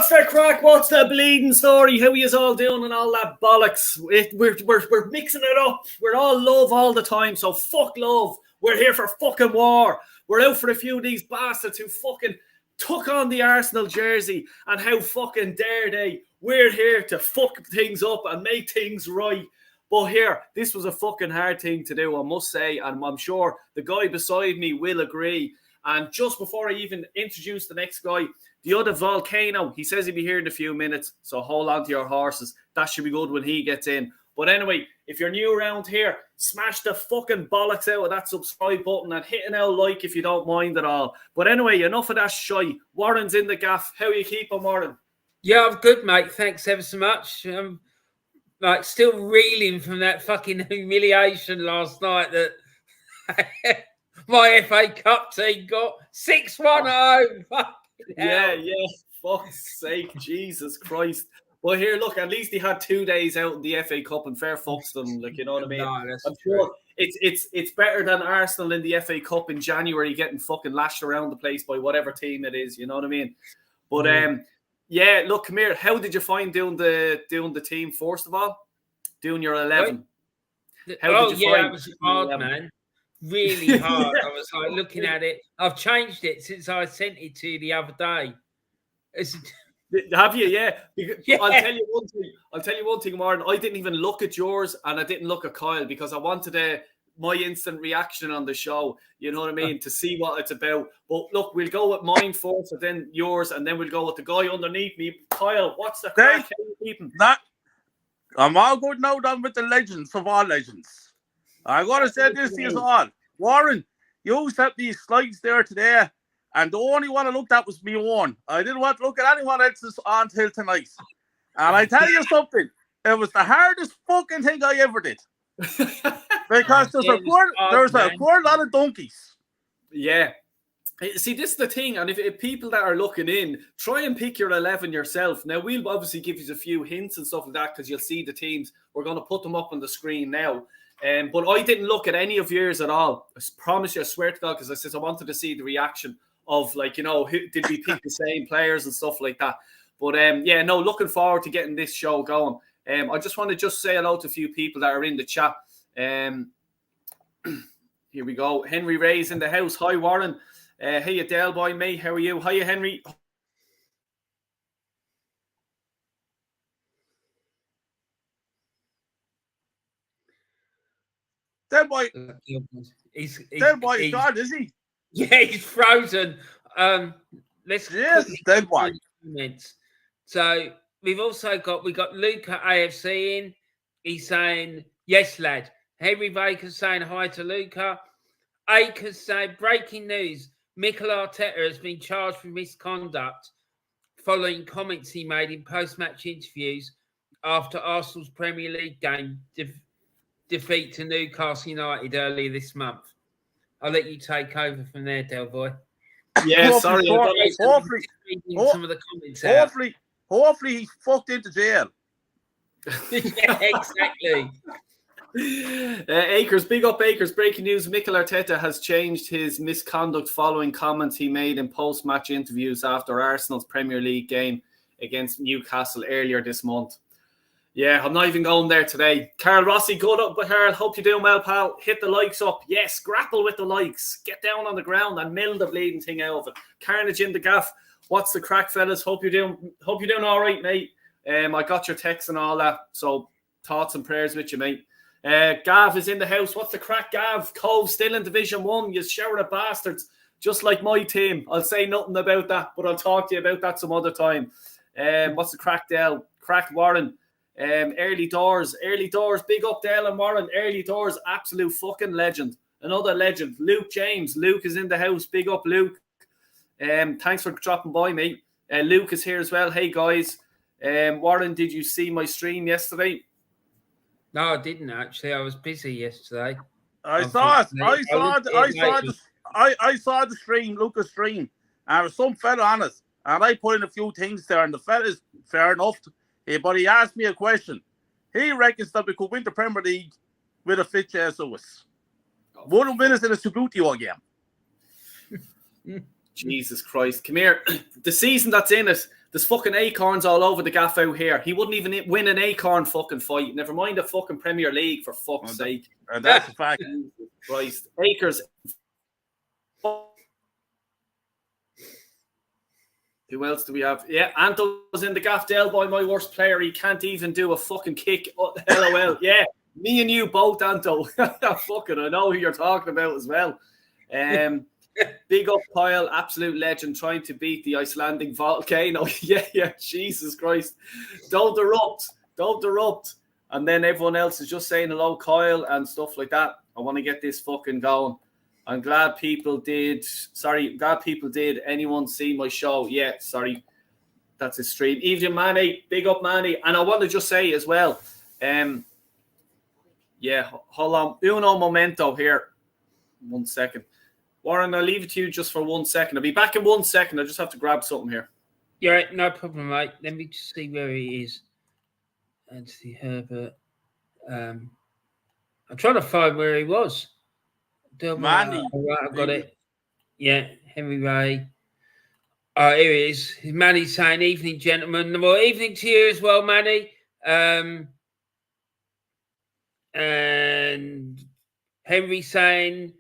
What's the crack? What's the bleeding story? How are you all doing and all that bollocks? We're mixing it up. We're all love all the time, so fuck love. We're here for fucking war. We're out for a few of these bastards who fucking took on the Arsenal jersey, and how fucking dare they? We're here to fuck things up and make things right. But here, this was a fucking hard thing to do, I must say, and I'm sure the guy beside me will agree. And just before I even introduce the next guy, the other Volcano, he says he'll be here in a few minutes, so hold on to your horses. That should be good when he gets in. But anyway, if you're new around here, smash the fucking bollocks out of that subscribe button and hit an L like if you don't mind at all. But anyway, enough of that shy. Warren's in the gaff. How you keeping, Warren? Yeah, I'm good, mate. Thanks ever so much. Like still reeling from that fucking humiliation last night that my FA Cup team got 6-1 home. Yeah, fuck's sake, Jesus Christ. Well, here, look, at least he had 2 days out in the FA Cup and fair fucks them, like, you know what I mean? No, I'm sure it's better than Arsenal in the FA Cup in January getting fucking lashed around the place by whatever team it is, you know what I mean? But yeah, look, come here. How did you find doing the team first of all? Doing your 11. How did you find it was hard, man. Really hard. I was like looking at it. I've changed it since I sent it to you the other day. Have you? Yeah. I'll tell you one thing, Martin. I didn't even look at yours and I didn't look at Kyle because I wanted my instant reaction on the show. You know what I mean? To see what it's about. But look, we'll go with mine first, and then yours, and then we'll go with the guy underneath me. Kyle, what's the crack? How you keeping? I'm all good now. Done with the legends of all legends. I gotta say this to you all, Warren. You sent these slides there today. And the only one I looked at was me own. I didn't want to look at anyone else's until tonight. And I tell you something, it was the hardest fucking thing I ever did. Because there's a poor lot of donkeys. Yeah. See, this is the thing. And if people that are looking in, try and pick your 11 yourself. Now, we'll obviously give you a few hints and stuff like that because you'll see the teams. We're going to put them up on the screen now. But I didn't look at any of yours at all. I promise you, I swear to God, because I said I wanted to see the reaction of, like, you know, did we pick the same players and stuff like that. But yeah, no, looking forward to getting this show going. I just want to say hello to a few people that are in the chat. Here we go. Henry Ray's in the house. Hi, Warren. Hey, Adele boy, mate. How are you? Hiya, Henry. That boy. He's God, is he? Yeah, he's frozen. Let's dead one. So we've got Luca AFC in. He's saying, yes, lad. Henry Baker's saying hi to Luca. Akers saying, breaking news. Mikel Arteta has been charged with misconduct following comments he made in post-match interviews after Arsenal's Premier League game defeat to Newcastle United earlier this month. I'll let you take over from there, Delboy. Yeah, sorry. Some of the comments out. Hopefully he's fucked into jail. Yeah, exactly. Akers, big up Akers. Breaking news, Mikel Arteta has changed his misconduct following comments he made in post-match interviews after Arsenal's Premier League game against Newcastle earlier this month. Yeah, I'm not even going there today. Carl Rossi, good up, Carl. Hope you're doing well, pal. Hit the likes up. Yes, grapple with the likes. Get down on the ground and mill the bleeding thing out of it. Carnage in the gaff. What's the crack, fellas? Hope you're doing all right, mate. I got your text and all that. So thoughts and prayers with you, mate. Gav is in the house. What's the crack, Gav? Cove still in Division 1. You shower of bastards. Just like my team. I'll say nothing about that, but I'll talk to you about that some other time. What's the crack, Dale? Crack, Warren. Early doors, big up Dale and Warren. Early doors, absolute fucking legend. Another legend, Luke James. Luke is in the house. Big up, Luke. Thanks for dropping by, mate. Luke is here as well. Hey guys. Warren, did you see my stream yesterday? No, I didn't actually. I was busy yesterday. I saw the stream, Lucas' stream. And there was some fella on it. And I put in a few things there, and the fella's fair enough. But he asked me a question. He reckons that we could win the Premier League with a fit Jesus. 1 minute in a Subutio game. Jesus Christ. Come here. The season that's in it, There's fucking acorns all over the gaff out here. He wouldn't even win an acorn fucking fight. Never mind the fucking Premier League, for fuck's sake. And that's a fact. Christ. Acres. Who else do we have? Yeah, Anto was in the gaff. Del Boy, my worst player. He can't even do a fucking kick. Oh, LOL. Yeah, me and you both, Anto. Fucking, I know who you're talking about as well. Big up Kyle, absolute legend, trying to beat the Icelandic volcano. yeah, Jesus Christ. Don't erupt. And then everyone else is just saying hello, Kyle, and stuff like that. I want to get this fucking going. I'm glad people did. Anyone see my show? Yeah, sorry. That's a stream. Evening, Manny. Big up, Manny. And I want to just say as well, yeah, hold on. Uno momento here. 1 second. Warren, I'll leave it to you just for 1 second. I'll be back in 1 second. I just have to grab something here. Yeah, no problem, mate. Let me just see where he is. Anthony Herbert. I'm trying to find where he was. Manny. Right, I've got it. Yeah, Henry Ray. Oh, here he is. Manny's saying, evening, gentlemen. Well, evening to you as well, Manny. And Henry saying,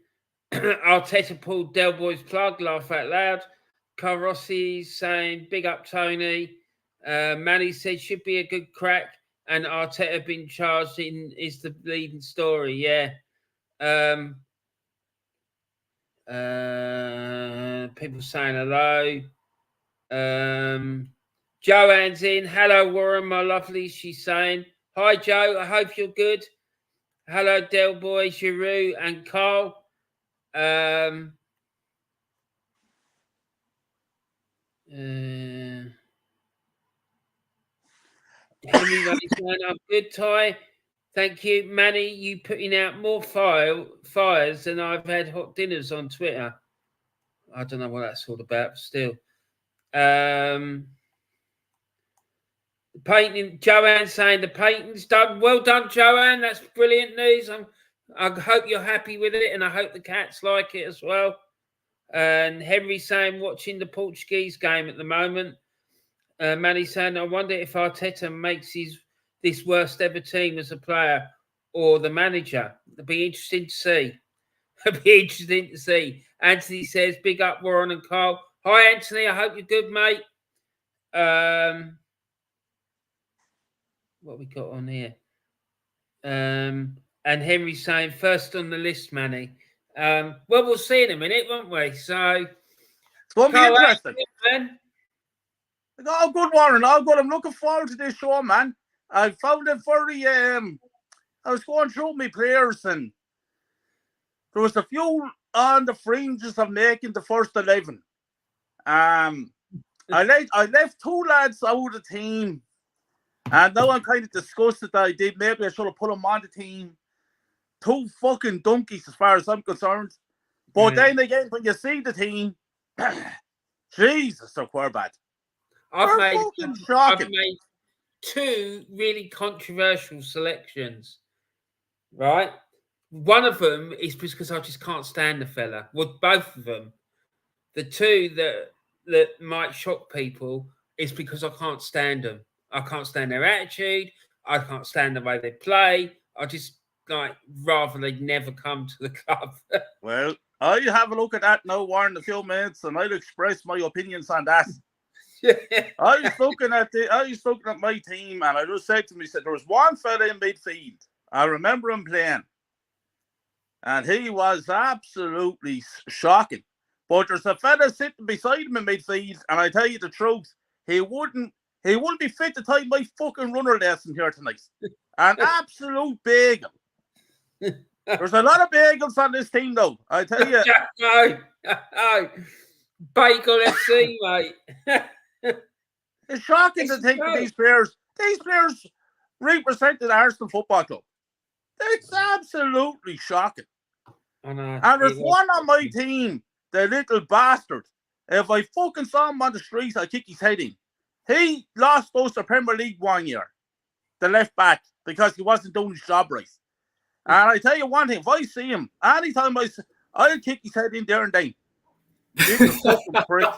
Arteta pulled Del Boy's plug, laugh out loud. Carl Rossi's saying, big up, Tony. Manny said, should be a good crack. And Arteta been charged in is the leading story. Yeah. People saying hello. Joanne's in. Hello, Warren, my lovely. She's saying, hi, Joe. I hope you're good. Hello, Del Boy, Giroux, and Carl. Henry saying, I'm good, Ty. Thank you, Manny. You putting out more fires than I've had hot dinners on Twitter. I don't know what that's all about, but still. Painting, Joanne saying the painting's done. Well done, Joanne. That's brilliant news. I hope you're happy with it, and I hope the cats like it as well. And Henry saying, watching the Portuguese game at the moment. Manny saying, I wonder if Arteta makes this worst ever team as a player or the manager. It'll be interesting to see. Anthony says, big up, Warren and Carl. Hi, Anthony. I hope you're good, mate. What we got on here? And Henry saying, first on the list, Manny. Well, we'll see in a minute, won't we? So, It's going to be interesting. Man? Oh, good, Warren. Oh, good. I'm looking forward to this show, man. I found it very. I was going through my players, and there was a few on the fringes of making the first 11. I left two lads out of the team, and now I'm kind of disgusted that I did. Maybe I should have put them on the team. Two fucking donkeys, as far as I'm concerned. But then again, when you see the team, Jesus, they're quite bad. I've made two really controversial selections, right? One of them is because I just can't stand the fella. Well, both of them. The two that might shock people is because I can't stand them. I can't stand their attitude. I can't stand the way they play. I just rather they never come to the club. Well, I'll have a look at that now, Warren, in a few minutes, and I'll express my opinions on that. I was looking at my team, and I just said to myself, there was one fella in midfield. I remember him playing, and he was absolutely shocking. But there's a fella sitting beside him in midfield, and I tell you the truth, he wouldn't be fit to take my fucking runner lesson here tonight. An absolute bagel. There's a lot of bagels on this team, though. I tell you. No. Bagel FC, mate. It's shocking to think that these players represented Arsenal Football Club. It's absolutely shocking. And there's one on my team, the little bastard. If I fucking saw him on the streets, I'd kick his head in. He lost us the Premier League 1 year, the left back, because he wasn't doing his job right. And I tell you one thing, if I see him, anytime I'll kick his head in there and then. He's a fucking prick.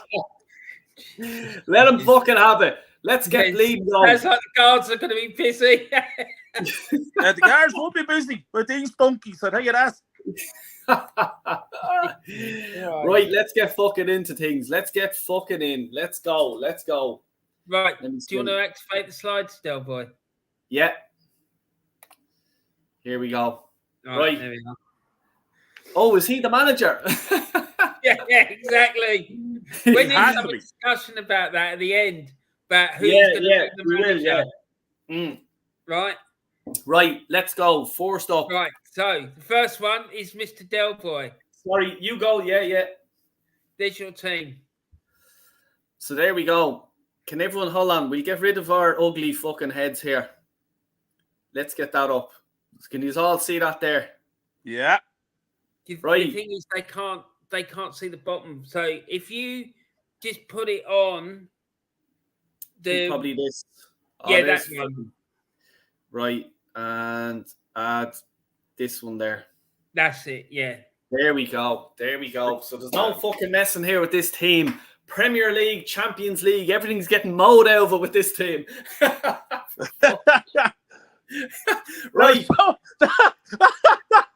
Let him fucking have it. Let's get lead going. Sounds like the guards are going to be busy. The guards won't be busy with these donkeys, I tell you that. Right, let's get fucking into things. Let's get fucking in. Let's go. Right. Do you want to activate the slides, Del Boy? Yeah. Here we go. Right. There we go. Oh, is he the manager? yeah, exactly. We need some discussion about that at the end. About who's going to be the manager. Right. Right, let's go. First up. Right, so the first one is Mr. Del Boy. Sorry, you go. Yeah. There's your team. So there we go. Can everyone hold on? We get rid of our ugly fucking heads here. Let's get that up. Can you all see that there? Yeah. Right. The thing is, they can't see the bottom. So if you just put it on probably this. That's one. Right, and add this one there. That's it, yeah. There we go. So there's no fucking messing here with this team. Premier League, Champions League, everything's getting mowed over with this team. Right.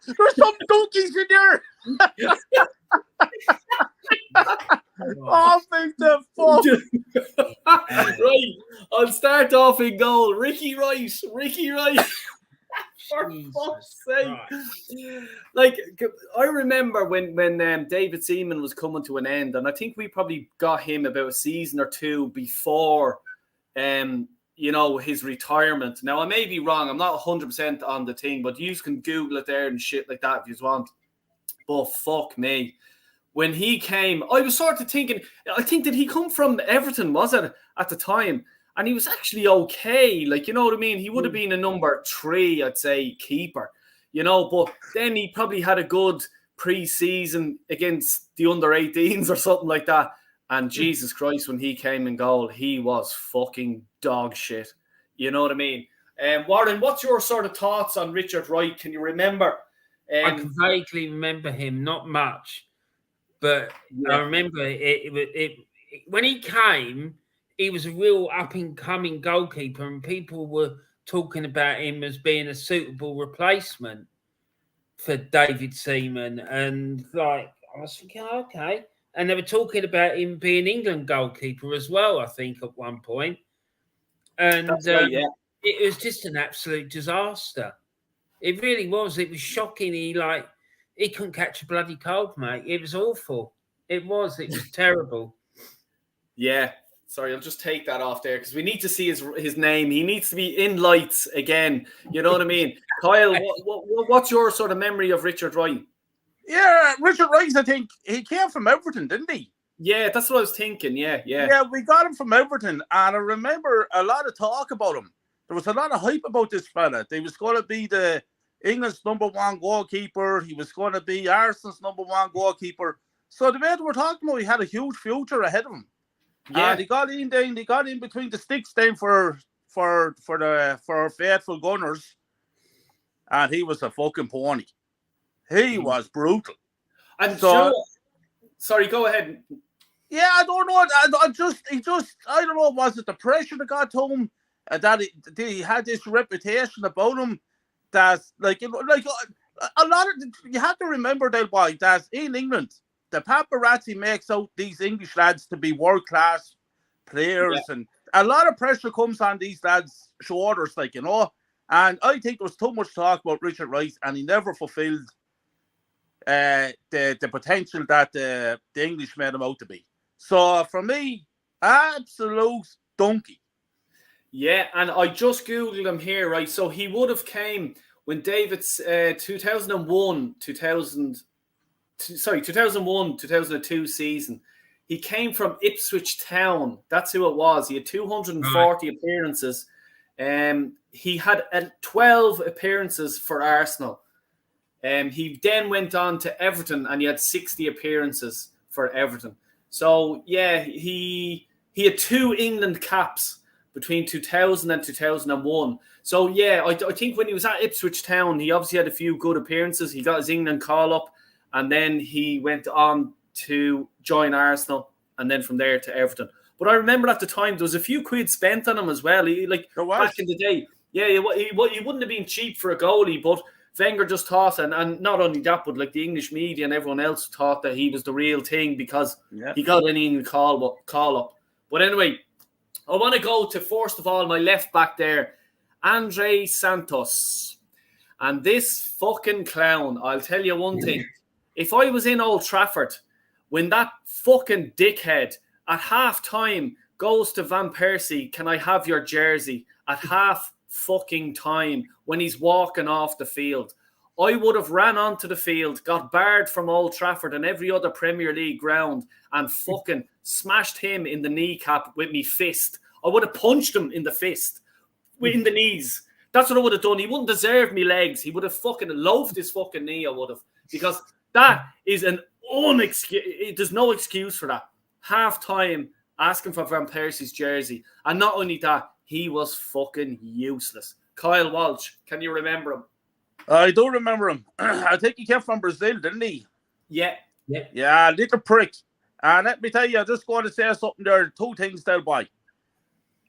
There's some donkeys in there. Oh, think the fuck. Right. I'll start off in goal. Ricky Rice. For fuck's sake. Like, I remember when David Seaman was coming to an end, and I think we probably got him about a season or two before his retirement. Now, I may be wrong. I'm not 100% on the thing, but you can Google it there and shit like that if you want. But fuck me. When he came, I was sort of thinking, I think that he come from Everton, was it, at the time? And he was actually okay. Like, you know what I mean? He would have been a number 3, I'd say, keeper. But then he probably had a good pre-season against the under-18s or something like that. And Jesus Christ, when he came in goal, he was fucking dog shit. You know what I mean? Warren, what's your sort of thoughts on Richard Wright? Can you remember? I can vaguely remember him, not much. But I remember it when he came, he was a real up-and-coming goalkeeper, and people were talking about him as being a suitable replacement for David Seaman. And, I was thinking, okay. And they were talking about him being England goalkeeper as well, I think, at one point. And it was just an absolute disaster. It really was. It was shocking. He couldn't catch a bloody cold, mate. It was awful. It was terrible. Yeah. Sorry, I'll just take that off there because we need to see his name. He needs to be in lights again. You know what I mean? Kyle, what's your sort of memory of Richard Wright? Yeah, Richard Wright, I think he came from Everton, didn't he? Yeah, that's what I was thinking. Yeah. Yeah, we got him from Everton, and I remember a lot of talk about him. There was a lot of hype about this fella. They was going to be the England's #1 goalkeeper. He was going to be Arsenal's #1 goalkeeper. So the way they were talking about, he had a huge future ahead of him. Yeah, and they got in between the sticks then for our faithful Gunners, and he was a fucking pony. He was brutal. And so, sorry, go ahead. Yeah, I don't know. I don't know. Was it the pressure that got to him? That he had this reputation about him. That's like a lot of. You have to remember that in England, the paparazzi makes out these English lads to be world class players, and a lot of pressure comes on these lads' shoulders, And I think there was too much talk about Richard Wright, and he never fulfilled the potential that the English made him out to be. So for me, absolute donkey. Yeah, and I just Googled him here, right? So he would have came when David's 2001-2002 season. He came from Ipswich Town. That's who it was. He had 240 appearances. He had 12 appearances for Arsenal. He then went on to Everton, and he had 60 appearances for Everton. So, yeah, he had 2 England caps between 2000 and 2001. So, yeah, I think when he was at Ipswich Town, he obviously had a few good appearances. He got his England call-up, and then he went on to join Arsenal, and then from there to Everton. But I remember at the time there was a few quid spent on him as well. Back in the day, yeah, he wouldn't have been cheap for a goalie, but Wenger just thought, and not only that, but like the English media and everyone else thought that he was the real thing because he got an England call up. But anyway, I want to go to, first of all, my left back there, Andre Santos. And this fucking clown, I'll tell you one thing. If I was in Old Trafford, when that fucking dickhead at half-time goes to Van Persie, can I have your jersey? At half fucking time when he's walking off the field, I would have ran onto the field, got barred from Old Trafford and every other Premier League ground and fucking smashed him in the kneecap with me fist. I would have punched him in the fist, in the knees. That's what I would have done. He wouldn't deserve me legs. He would have fucking loafed his fucking knee, I would have. Because that is an unexcuse. There's no excuse for that. Half-time asking for Van Persie's jersey. And not only that, he was fucking useless. Kyle Walsh, can you remember him? I do remember him. I think he came from Brazil, didn't he? Yeah. Yeah, little prick. And let me tell you, I'm just going to say something there. 2 things there, boy.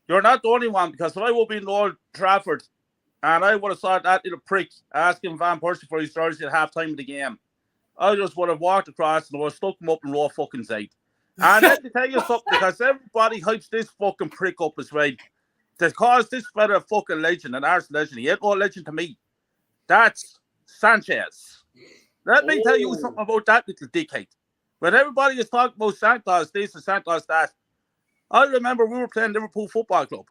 You're not the only one, because when I would be in Old Trafford, and I would have saw that little prick asking Van Persie for his jersey at half-time of the game, I just would have walked across and I would have stuck him up in raw fucking side. And let me tell you something, because everybody hypes this fucking prick up as well. To cause this fella a fucking legend, an Arsenal legend. He ain't no legend to me. That's Sanchez. Let me tell you something about that little dickhead. When everybody is talking about Santos this and Santos that, I remember we were playing Liverpool Football Club.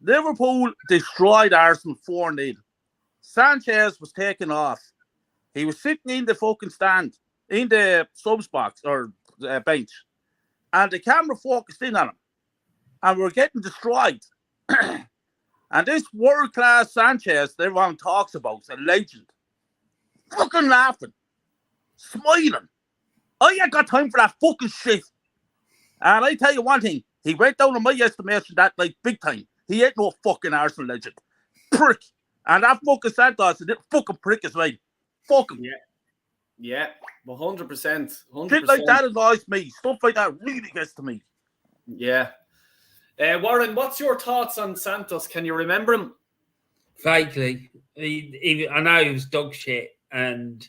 Liverpool destroyed Arsenal 4-0. Sanchez was taken off. He was sitting in the fucking stand, in the subs box or bench, and the camera focused in on him. And we're getting destroyed. And this world-class Sanchez that everyone talks about is a legend. Fucking laughing. Smiling. I ain't got time for that fucking shit. And I tell you one thing. He went down in my estimation that like big time. He ain't no fucking Arsenal legend. Prick. And that fucking Santos is a little fucking prick as well. Fuck him. Yeah. 100%. 100%. Shit like that annoys me. Stuff like that really gets to me. Yeah. Warren, what's your thoughts on Santos? Can you remember him? Vaguely. I know he was dog shit, and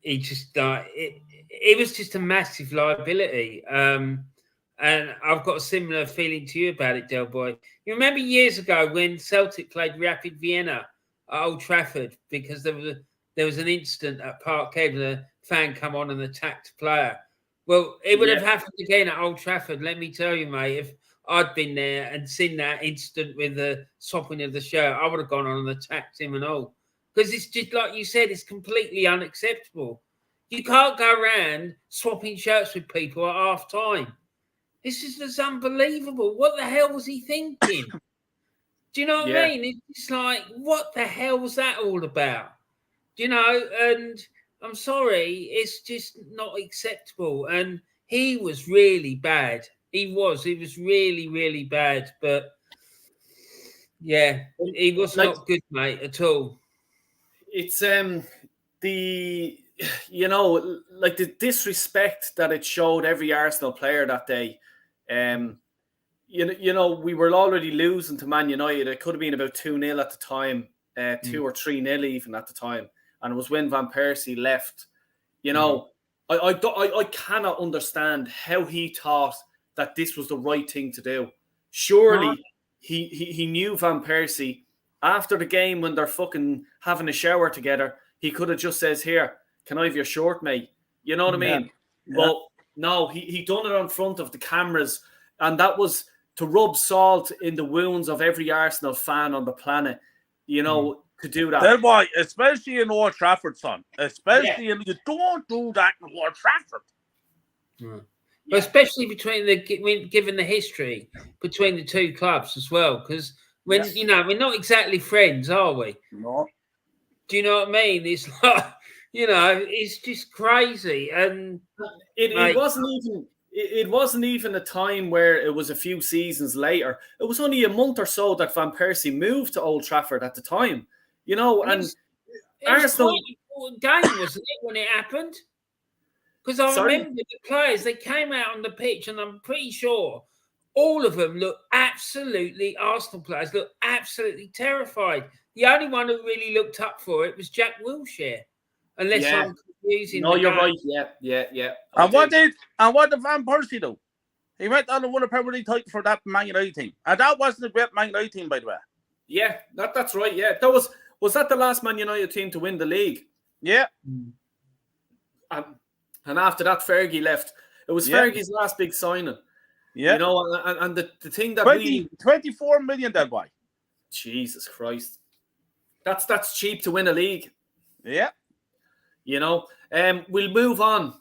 he just it was just a massive liability. And I've got a similar feeling to you about it, Del Boy. You remember years ago when Celtic played Rapid Vienna at Old Trafford because there was an incident at Parkhead where a fan come on and attacked a player. Well, it would have happened again at Old Trafford, let me tell you, mate. If I'd been there and seen that incident with the swapping of the shirt, I would have gone on and attacked him and all. Because it's just like you said, it's completely unacceptable. You can't go around swapping shirts with people at half time. This is just unbelievable. What the hell was he thinking? Do you know what I mean? It's like, what the hell was that all about? You know, and I'm sorry, it's just not acceptable. And he was really bad. He was really, really bad. But yeah, he was not good, mate, at all. It's the disrespect that it showed every Arsenal player that day. We were already losing to Man United. It could have been about 2-0 at the time, 2 or 3-0 even at the time. And it was when Van Persie left. I cannot understand how he thought that this was the right thing to do. Surely he knew Van Persie after the game when they're fucking having a shower together. He could have just says, "Here, can I have your shirt, mate?" You know what I mean? Yeah. But no, he done it on front of the cameras, and that was to rub salt in the wounds of every Arsenal fan on the planet. To do that. Then why, especially in Old Trafford, son. Especially you don't do that in Old Trafford. Yeah. But especially given the history between the two clubs as well, because we're not exactly friends, are we? No. Do you know what I mean? It's like, it's just crazy, and it wasn't even a time where it was a few seasons later. It was only a month or so that Van Persie moved to Old Trafford at the time. And Arsenal was quite an important game, wasn't it, when it happened? Because I remember the players, they came out on the pitch, and I'm pretty sure all of them look absolutely, Arsenal players look absolutely terrified. The only one who really looked up for it was Jack Wilshere, unless Yeah. I'm confusing. No, the you're game. right. Yeah. And what did Van Persie do? He went on and won a Premier League title for that Man United team. And that wasn't a great Man United team, by the way. Yeah, that's right. Yeah, that was that the last Man United team to win the league? Yeah. And after that, Fergie left. It was Fergie's last big signing. Yeah. You know, and the thing that 24 million, that boy. Jesus Christ. That's cheap to win a league. Yeah. You know. We'll move on.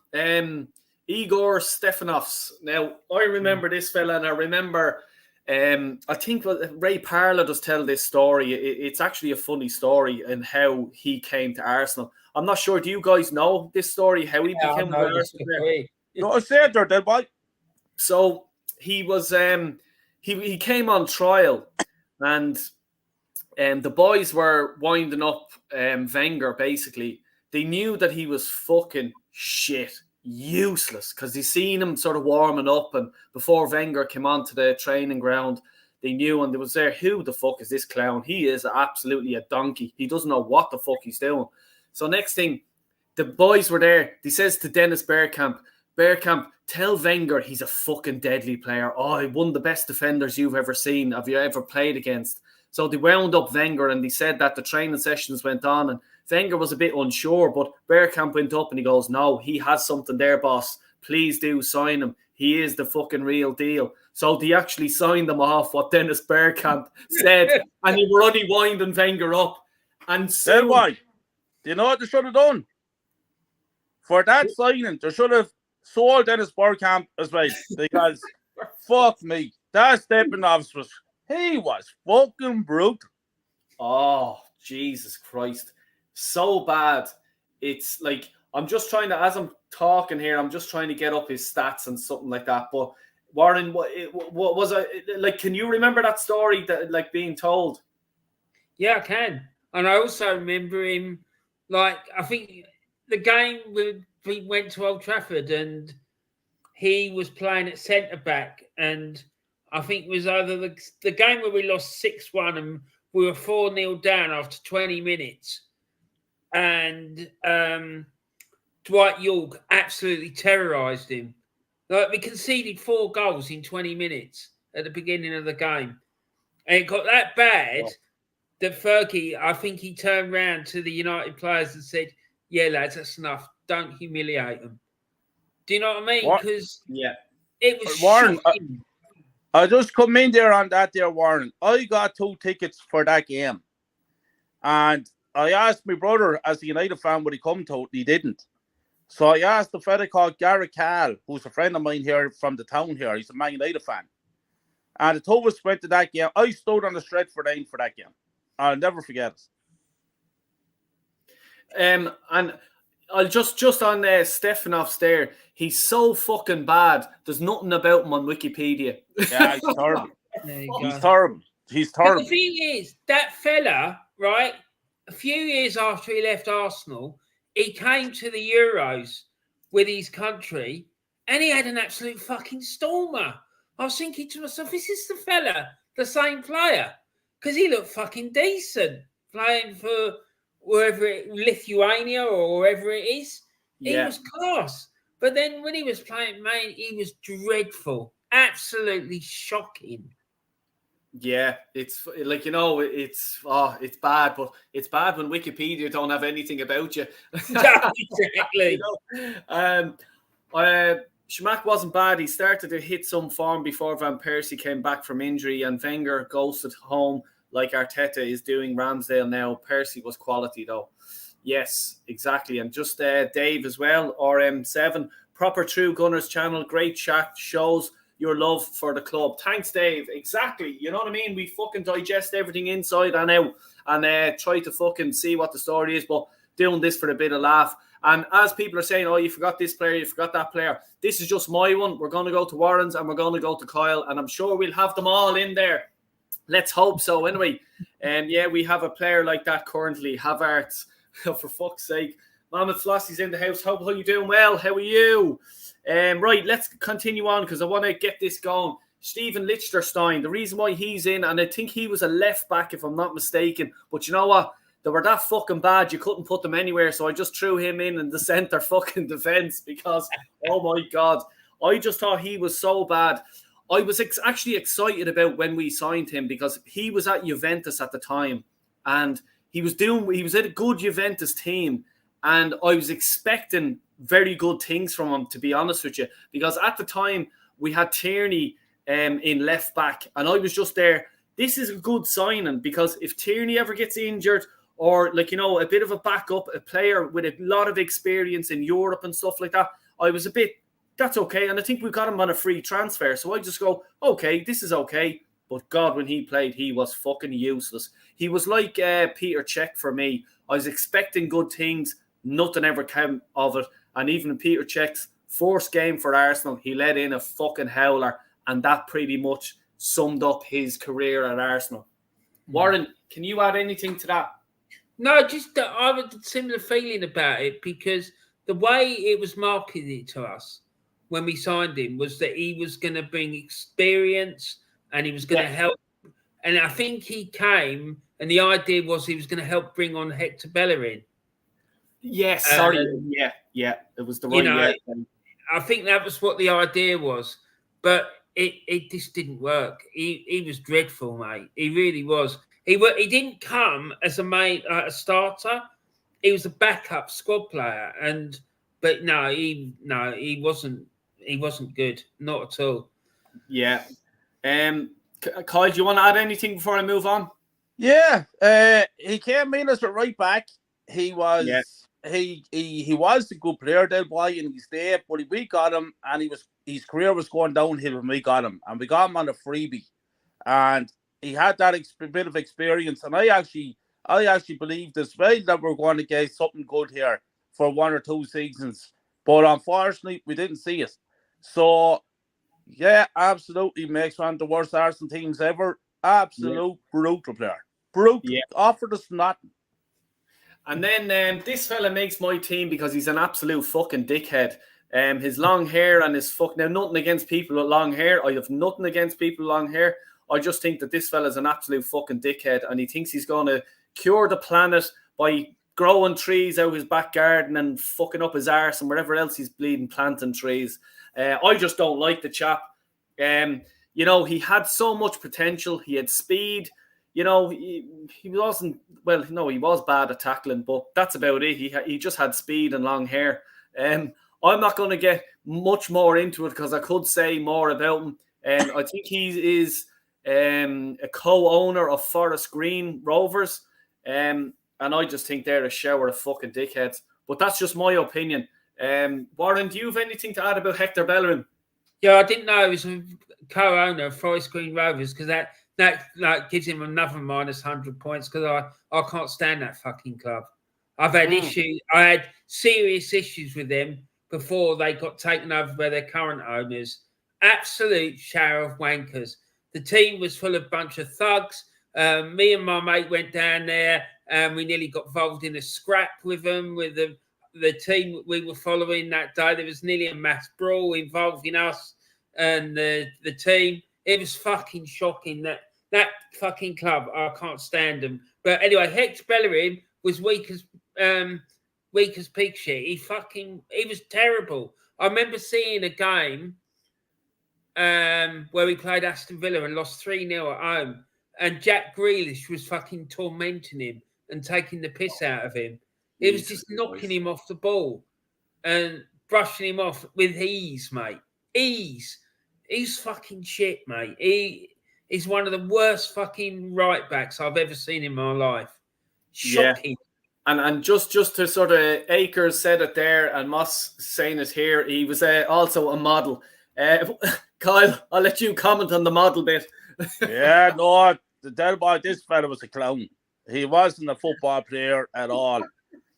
Igor Stefanovs. Now, I remember this fella, and I remember I think Ray Parlour does tell this story. It's actually a funny story and how he came to Arsenal. I'm not sure. Do you guys know this story? How he became an Arsenal player? No, say it there, dead boy. So he was he came on trial, and the boys were winding up Wenger. Basically, they knew that he was fucking shit, useless, because they seen him sort of warming up, and before Wenger came onto the training ground, they knew, and they was there, who the fuck is this clown? He is absolutely a donkey. He doesn't know what the fuck he's doing. So next thing, the boys were there. He says to Dennis Bergkamp, tell Wenger he's a fucking deadly player. Oh, he one of the best defenders you've ever seen, have you ever played against. So they wound up Wenger, and they said that the training sessions went on, and Wenger was a bit unsure, but Bergkamp went up and he goes, no, he has something there, boss. Please do sign him. He is the fucking real deal. So they actually signed him off what Dennis Bergkamp said, and they were only winding Wenger up. And soon, why? Do you know what they should have done? For that signing, they should have sold Dennis Bergkamp as well, because fuck me, that Stepanovs he was fucking brutal. Oh, Jesus Christ. So bad. It's like, I'm just trying to, as I'm talking here, I'm just trying to get up his stats and something like that. But Warren, what was it like? Can you remember that story that like being told? Yeah, I can. And I also remember him, like, I think the game we went to Old Trafford and he was playing at centre back, and I think it was either the game where we lost 6-1 and we were 4-0 down after 20 minutes. And Dwight York absolutely terrorised him. Like, we conceded 4 goals in 20 minutes at the beginning of the game. And it got that bad that Fergie, I think he turned round to the United players and said, yeah, lads, that's enough. Don't humiliate them. Do you know what I mean? Because it was Warren, shocking. I just come in there on that there, Warren. I got 2 tickets for that game. And I asked my brother, as a United fan, would he come to it? He didn't. So I asked a fella called Gary Cahill, who's a friend of mine here from the town here. He's a Man United fan. And the 2 of us went to that game. I stood on the stretch for that game. I'll never forget it. And I'll just on Stefanovs there. He's so fucking bad. There's nothing about him on Wikipedia. Yeah, he's terrible. He's terrible. He's terrible. But the thing is, that fella, right, a few years after he left Arsenal, he came to the Euros with his country and he had an absolute fucking stormer. I was thinking to myself, is this the fella, the same player? Because he looked fucking decent playing for Lithuania or wherever it is. He was class. But then when he was playing, man, he was dreadful. Absolutely shocking. Yeah, it's like, you know, it's bad, but it's bad when Wikipedia don't have anything about you. Exactly. You know? Schmack wasn't bad. He started to hit some form before Van Persie came back from injury, and Wenger ghosted home like Arteta is doing Ramsdale now. Persie was quality though. Yes, exactly. And just Dave as well, RM7, Proper True Gunners channel, great chat, shows your love for the club. Thanks, Dave. Exactly. You know what I mean? We fucking digest everything inside and out and try to fucking see what the story is, but doing this for a bit of laugh. And as people are saying, oh, you forgot this player, you forgot that player, this is just my one. We're going to go to Warren's and we're going to go to Kyle, and I'm sure we'll have them all in there. Let's hope so. Anyway, yeah, we have a player like that currently. Havertz, for fuck's sake. Mohamed Flossie's in the house. Hope you doing well. How are you? Right, let's continue on because I want to get this going. Stephen Liechtenstein, the reason why he's in, and I think he was a left back if I'm not mistaken, but you know what? They were that fucking bad you couldn't put them anywhere, so I just threw him in the centre fucking defence because, oh my God, I just thought he was so bad. I was actually excited about when we signed him because he was at Juventus at the time and he was at a good Juventus team, and I was expecting very good things from him, to be honest with you, because at the time we had Tierney in left back, and I was just there. This is a good signing because if Tierney ever gets injured, or like, you know, a bit of a backup, a player with a lot of experience in Europe and stuff like that, I was a bit, that's okay. And I think we got him on a free transfer. So I just go, okay, this is okay. But God, when he played, he was fucking useless. He was like Peter Cech for me. I was expecting good things. Nothing ever came of it. And even in Peter Cech's first game for Arsenal, he let in a fucking howler. And that pretty much summed up his career at Arsenal. Warren, can you add anything to that? No, just I had a similar feeling about it because the way it was marketed to us when we signed him was that he was going to bring experience and he was going to help. And I think he came, and the idea was he was going to help bring on Hector Bellerin. Yes, sorry. Yeah, it was the right. I think that was what the idea was, but it just didn't work. He was dreadful, mate. He really was. He didn't come as a starter. He was a backup squad player, but he wasn't good, not at all. Yeah. Kyle, do you want to add anything before I move on? Yeah. He came in as a right back. He was he was a good player, Del Boy, and he's there. But we got him, and his career was going downhill when we got him, and we got him on a freebie, and he had that bit of experience, and I actually believed as well that we're going to get something good here for 1 or 2 seasons. But unfortunately, we didn't see it. So, yeah, absolutely makes one of the worst Arsenal teams ever. Absolute brutal player. Brutal. Yeah. Offered us nothing. And then this fella makes my team because he's an absolute fucking dickhead. His long hair and his now nothing against people with long hair. I have nothing against people with long hair. I just think that this fella's an absolute fucking dickhead, and he thinks he's going to cure the planet by growing trees out his back garden and fucking up his arse and wherever else he's bleeding planting trees. I just don't like the chap. You know, he had so much potential. He had speed. You know, he wasn't, well, no, he was bad at tackling, but that's about it. He just had speed and long hair. I'm not going to get much more into it because I could say more about him. I think he is a co-owner of Forest Green Rovers. And I just think they're a shower of fucking dickheads. But that's just my opinion. Warren, do you have anything to add about Hector Bellerin? Yeah, I didn't know he was a co-owner of Forest Green Rovers because that gives him another minus 100 points because I can't stand that fucking club. I've had issues. I had serious issues with them before they got taken over by their current owners. Absolute shower of wankers. The team was full of a bunch of thugs. Me and my mate went down there and we nearly got involved in a scrap with them, with the team we were following that day. There was nearly a mass brawl involving us and the team. It was fucking shocking. That fucking club, I can't stand them. But anyway, Hector Bellerin was weak as pig shit. He was terrible. I remember seeing a game where we played Aston Villa and lost 3-0 at home. And Jack Grealish was fucking tormenting him and taking the piss out of him. It was just knocking him off the ball and brushing him off with ease, mate. Ease. He's fucking shit, mate. He's one of the worst fucking right backs I've ever seen in my life. Shocking. Yeah. And just to sort of, Akers said it there and Moss saying it here, he was also a model. Kyle, I'll let you comment on the model bit. Yeah, no, this fella was a clown. He wasn't a football player at all.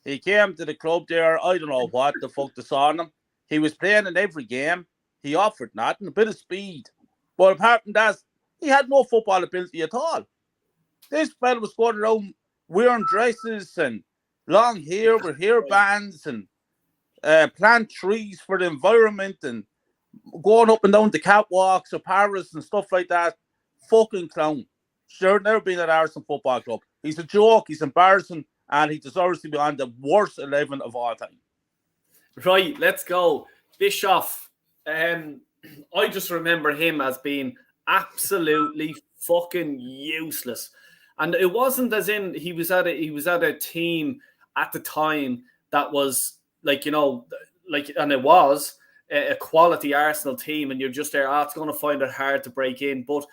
He came to the club there, I don't know what the fuck they saw on him. He was playing in every game. He offered nothing, a bit of speed. But apart from that, he had no football ability at all. This fella was going around wearing dresses and long hair with hair bands and plant trees for the environment and going up and down the catwalks of Paris and stuff like that. Fucking clown. Sure, never been at Arsenal Football Club. He's a joke. He's embarrassing, and he deserves to be on the worst 11 of all time. Right, let's go. Bischoff. I just remember him as being absolutely fucking useless, and it wasn't as in he was at a team at the time that was like, and it was a quality Arsenal team, and you're just there. It's going to find it hard to break in, but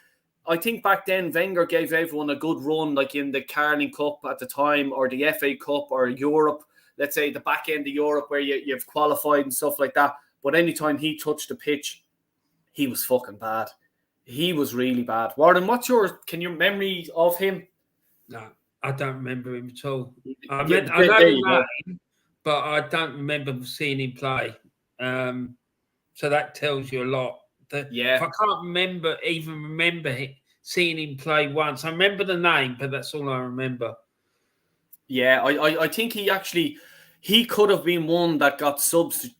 I think back then Wenger gave everyone a good run, like in the Carling Cup at the time, or the FA Cup, or Europe. Let's say the back end of Europe where you've qualified and stuff like that. But anytime he touched the pitch, he was fucking bad. He was really bad. Warren, can your memory of him? No, I don't remember him at all. I know the name, but I don't remember seeing him play. So that tells you a lot. If I can't remember seeing him play once. I remember the name, but that's all I remember. Yeah, I think he could have been one that got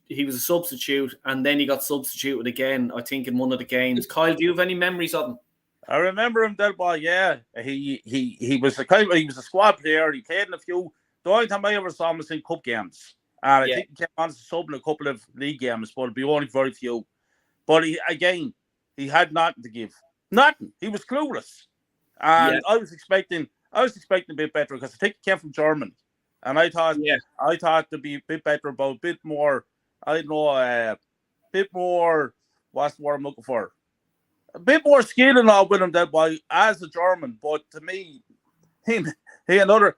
he was a substitute, and then he got substituted again, I think, in one of the games. Kyle, do you have any memories of him? I remember him, that boy. Yeah, he was a squad player. He played in a few. The only time I ever saw him was in cup games, and I think he came on as a sub in a couple of league games, but it'd be only very few. But he had nothing to give. Nothing. He was clueless, and I was expecting a bit better because I think he came from Germany, and I thought to be a bit better about a bit more. I don't know, a bit more. What's the word I'm looking for? A bit more skill and all with him, that boy, as a German. But to me, he another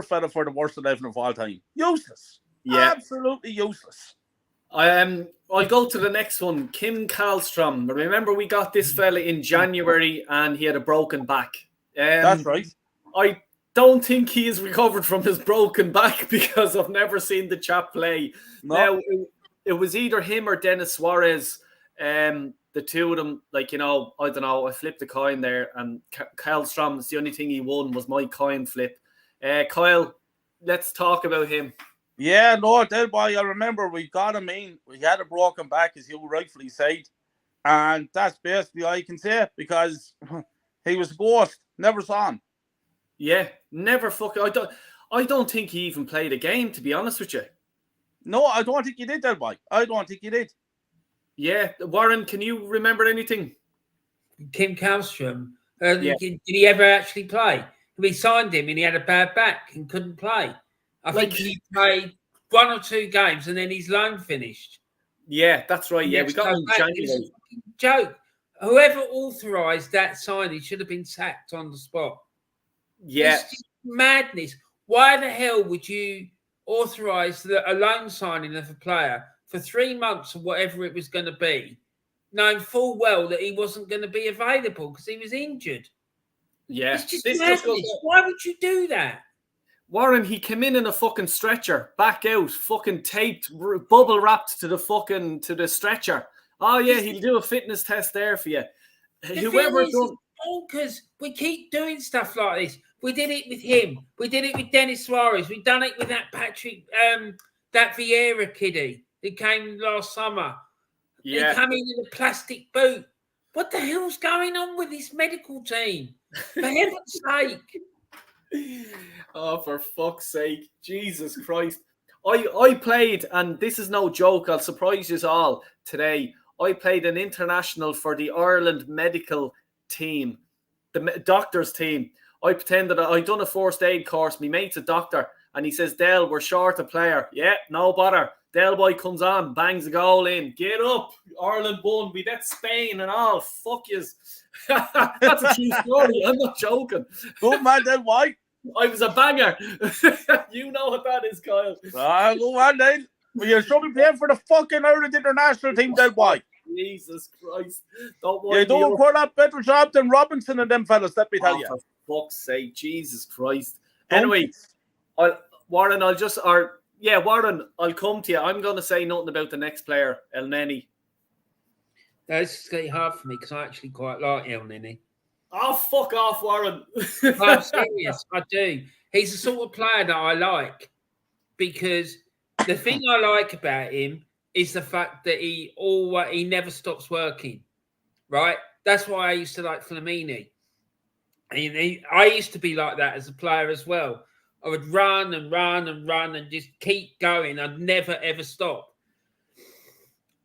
fella for the worst 11 of all time. Useless. Yeah, absolutely useless. I'll go to the next one. Kim Karlstrom. Remember, we got this fella in January, and he had a broken back. That's right. I don't think he is recovered from his broken back because I've never seen the chap play. No. Now, it was either him or Dennis Suarez. The two of them, I don't know, I flipped a coin there, and Karlstrom, the only thing he won was my coin flip. Kyle, let's talk about him. Yeah, no, that boy, I remember we got him in. We had a broken back, as you rightfully said. And that's basically all I can say, because he was a ghost. Never saw him. Yeah, never fucking. I don't think he even played a game, to be honest with you. No, I don't think he did, that boy. I don't think he did. Yeah, Warren, can you remember anything? Kim Karlstrom. Did he ever actually play? We signed him and he had a bad back and couldn't play. I think he played 1 or 2 games and then his loan finished. Yeah, that's right. Yeah, we got him in January. Joke. Whoever authorised that signing should have been sacked on the spot. Yeah. It's just madness. Why the hell would you authorise a loan signing of a player for 3 months or whatever it was going to be, knowing full well that he wasn't going to be available because he was injured? Yeah. It's just madness. Why would you do that? Warren, he came in a fucking stretcher, back out, fucking taped, bubble wrapped to the stretcher. Oh yeah, he'll do a fitness test there for you. Whoever done, because we keep doing stuff like this. We did it with him. We did it with Dennis Suarez. We done it with that that Vieira kiddie who came last summer. Yeah, he came in a plastic boot. What the hell's going on with this medical team? For heaven's sake! Oh, for fuck's sake. Jesus Christ. I played, and this is no joke, I'll surprise you all today. I played an international for the Ireland medical team, the doctor's team. I pretended I'd done a first aid course. My mate's a doctor, and he says, Del, we're short a player. Yeah, no bother. Del boy comes on, bangs a goal in. Get up. Ireland won. We bet Spain and all. Fuck yous. That's a true story. I'm not joking. Good man, Del White. I was a banger. You know what that is, Kyle. Go on, then. Well, you should be playing for the fucking Ireland international team, Del White. Jesus Christ. Don't worry. You don't put up better job than Robinson and them fellas, let me tell you. For fuck's sake, Jesus Christ. Anyway, Warren, I'll come to you. I'm going to say nothing about the next player, El Neni. That's getting hard for me because I actually quite like El Neni. Oh, fuck off, Warren. I'm serious, I do. He's the sort of player that I like because the thing I like about him is the fact that he never stops working, right? That's why I used to like Flamini. I used to be like that as a player as well. I would run and run and run and just keep going. I'd never, ever stop.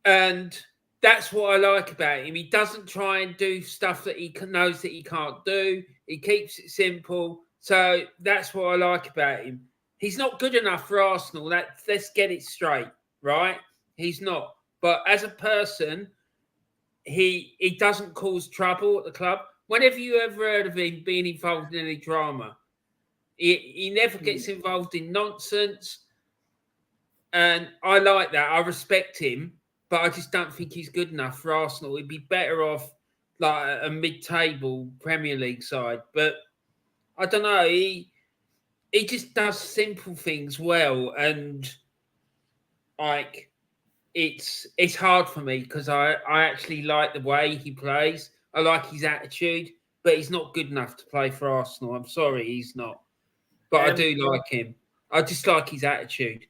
And that's what I like about him. He doesn't try and do stuff that he knows that he can't do. He keeps it simple. So that's what I like about him. He's not good enough for Arsenal. Let's get it straight, right? He's not. But as a person, he doesn't cause trouble at the club. Whenever you ever heard of him being involved in any drama, he never gets involved in nonsense. And I like that. I respect him, but I just don't think he's good enough for Arsenal. He'd be better off like a mid-table Premier League side. But I don't know. He just does simple things well, and like it's hard for me because I actually like the way he plays. I like his attitude, but he's not good enough to play for Arsenal. I'm sorry, he's not. But I do like him. I just like his attitude.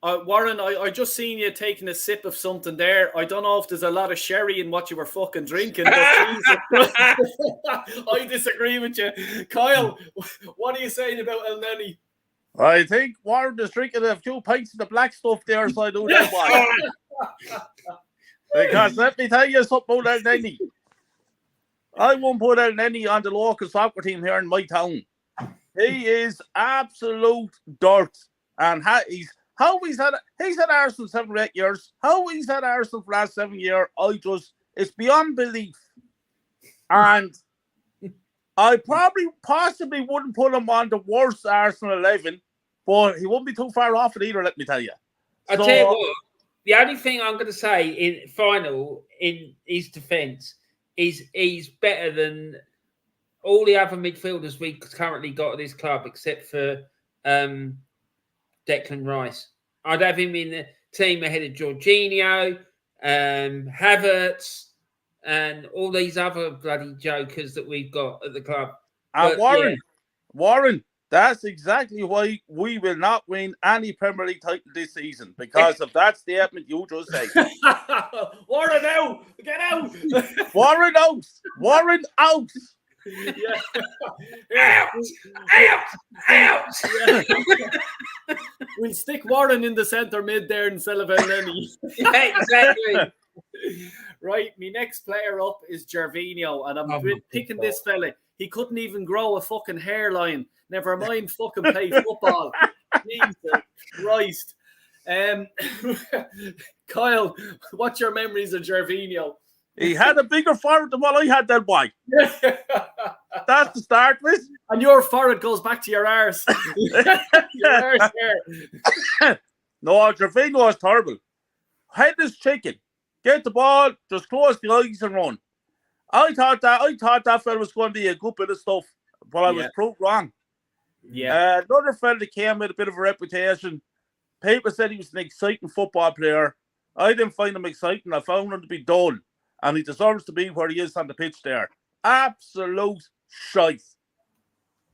Warren, I just seen you taking a sip of something there. I don't know if there's a lot of sherry in what you were fucking drinking, but I disagree with you. Kyle, what are you saying about El Neni? I think Warren is drinking a few pints of the black stuff there, so I do that one. Because let me tell you something about El Neni. I won't put El Neni on the local soccer team here in my town. He is absolute dirt. And he's had Arsenal 7 or 8 years. How he's had Arsenal for the last 7 years, it's beyond belief. And I possibly wouldn't put him on the worst Arsenal 11, but he wouldn't be too far off it either, let me tell you. I'll tell you what, the only thing I'm going to say in his defence is he's better than all the other midfielders we've currently got at this club, except for Declan Rice. I'd have him in the team ahead of Jorginho, Havertz, and all these other bloody jokers that we've got at the club. Warren, that's exactly why we will not win any Premier League title this season, because of that statement you just said. Warren out! Get out! Warren out! Warren out! Yeah. Out! Yeah. We'll stick Warren in the centre mid there instead of El Neni. Yeah, exactly. Right, my next player up is Gervinho, and I'm picking this fella. He couldn't even grow a fucking hairline. Never mind fucking play football. Jesus Christ. Kyle, what's your memories of Gervinho? He had a bigger forehead than what I had then, boy. That's the start with. And your forehead goes back to your arse. Your arse there. No, Gervinho was terrible. Headless chicken. Get the ball, just close the eyes and run. I thought that fella was going to be a good bit of stuff, but I was proved wrong. Yeah. Another fella that came with a bit of a reputation. People said he was an exciting football player. I didn't find him exciting. I found him to be dull. And he deserves to be where he is on the pitch there. Absolute shite.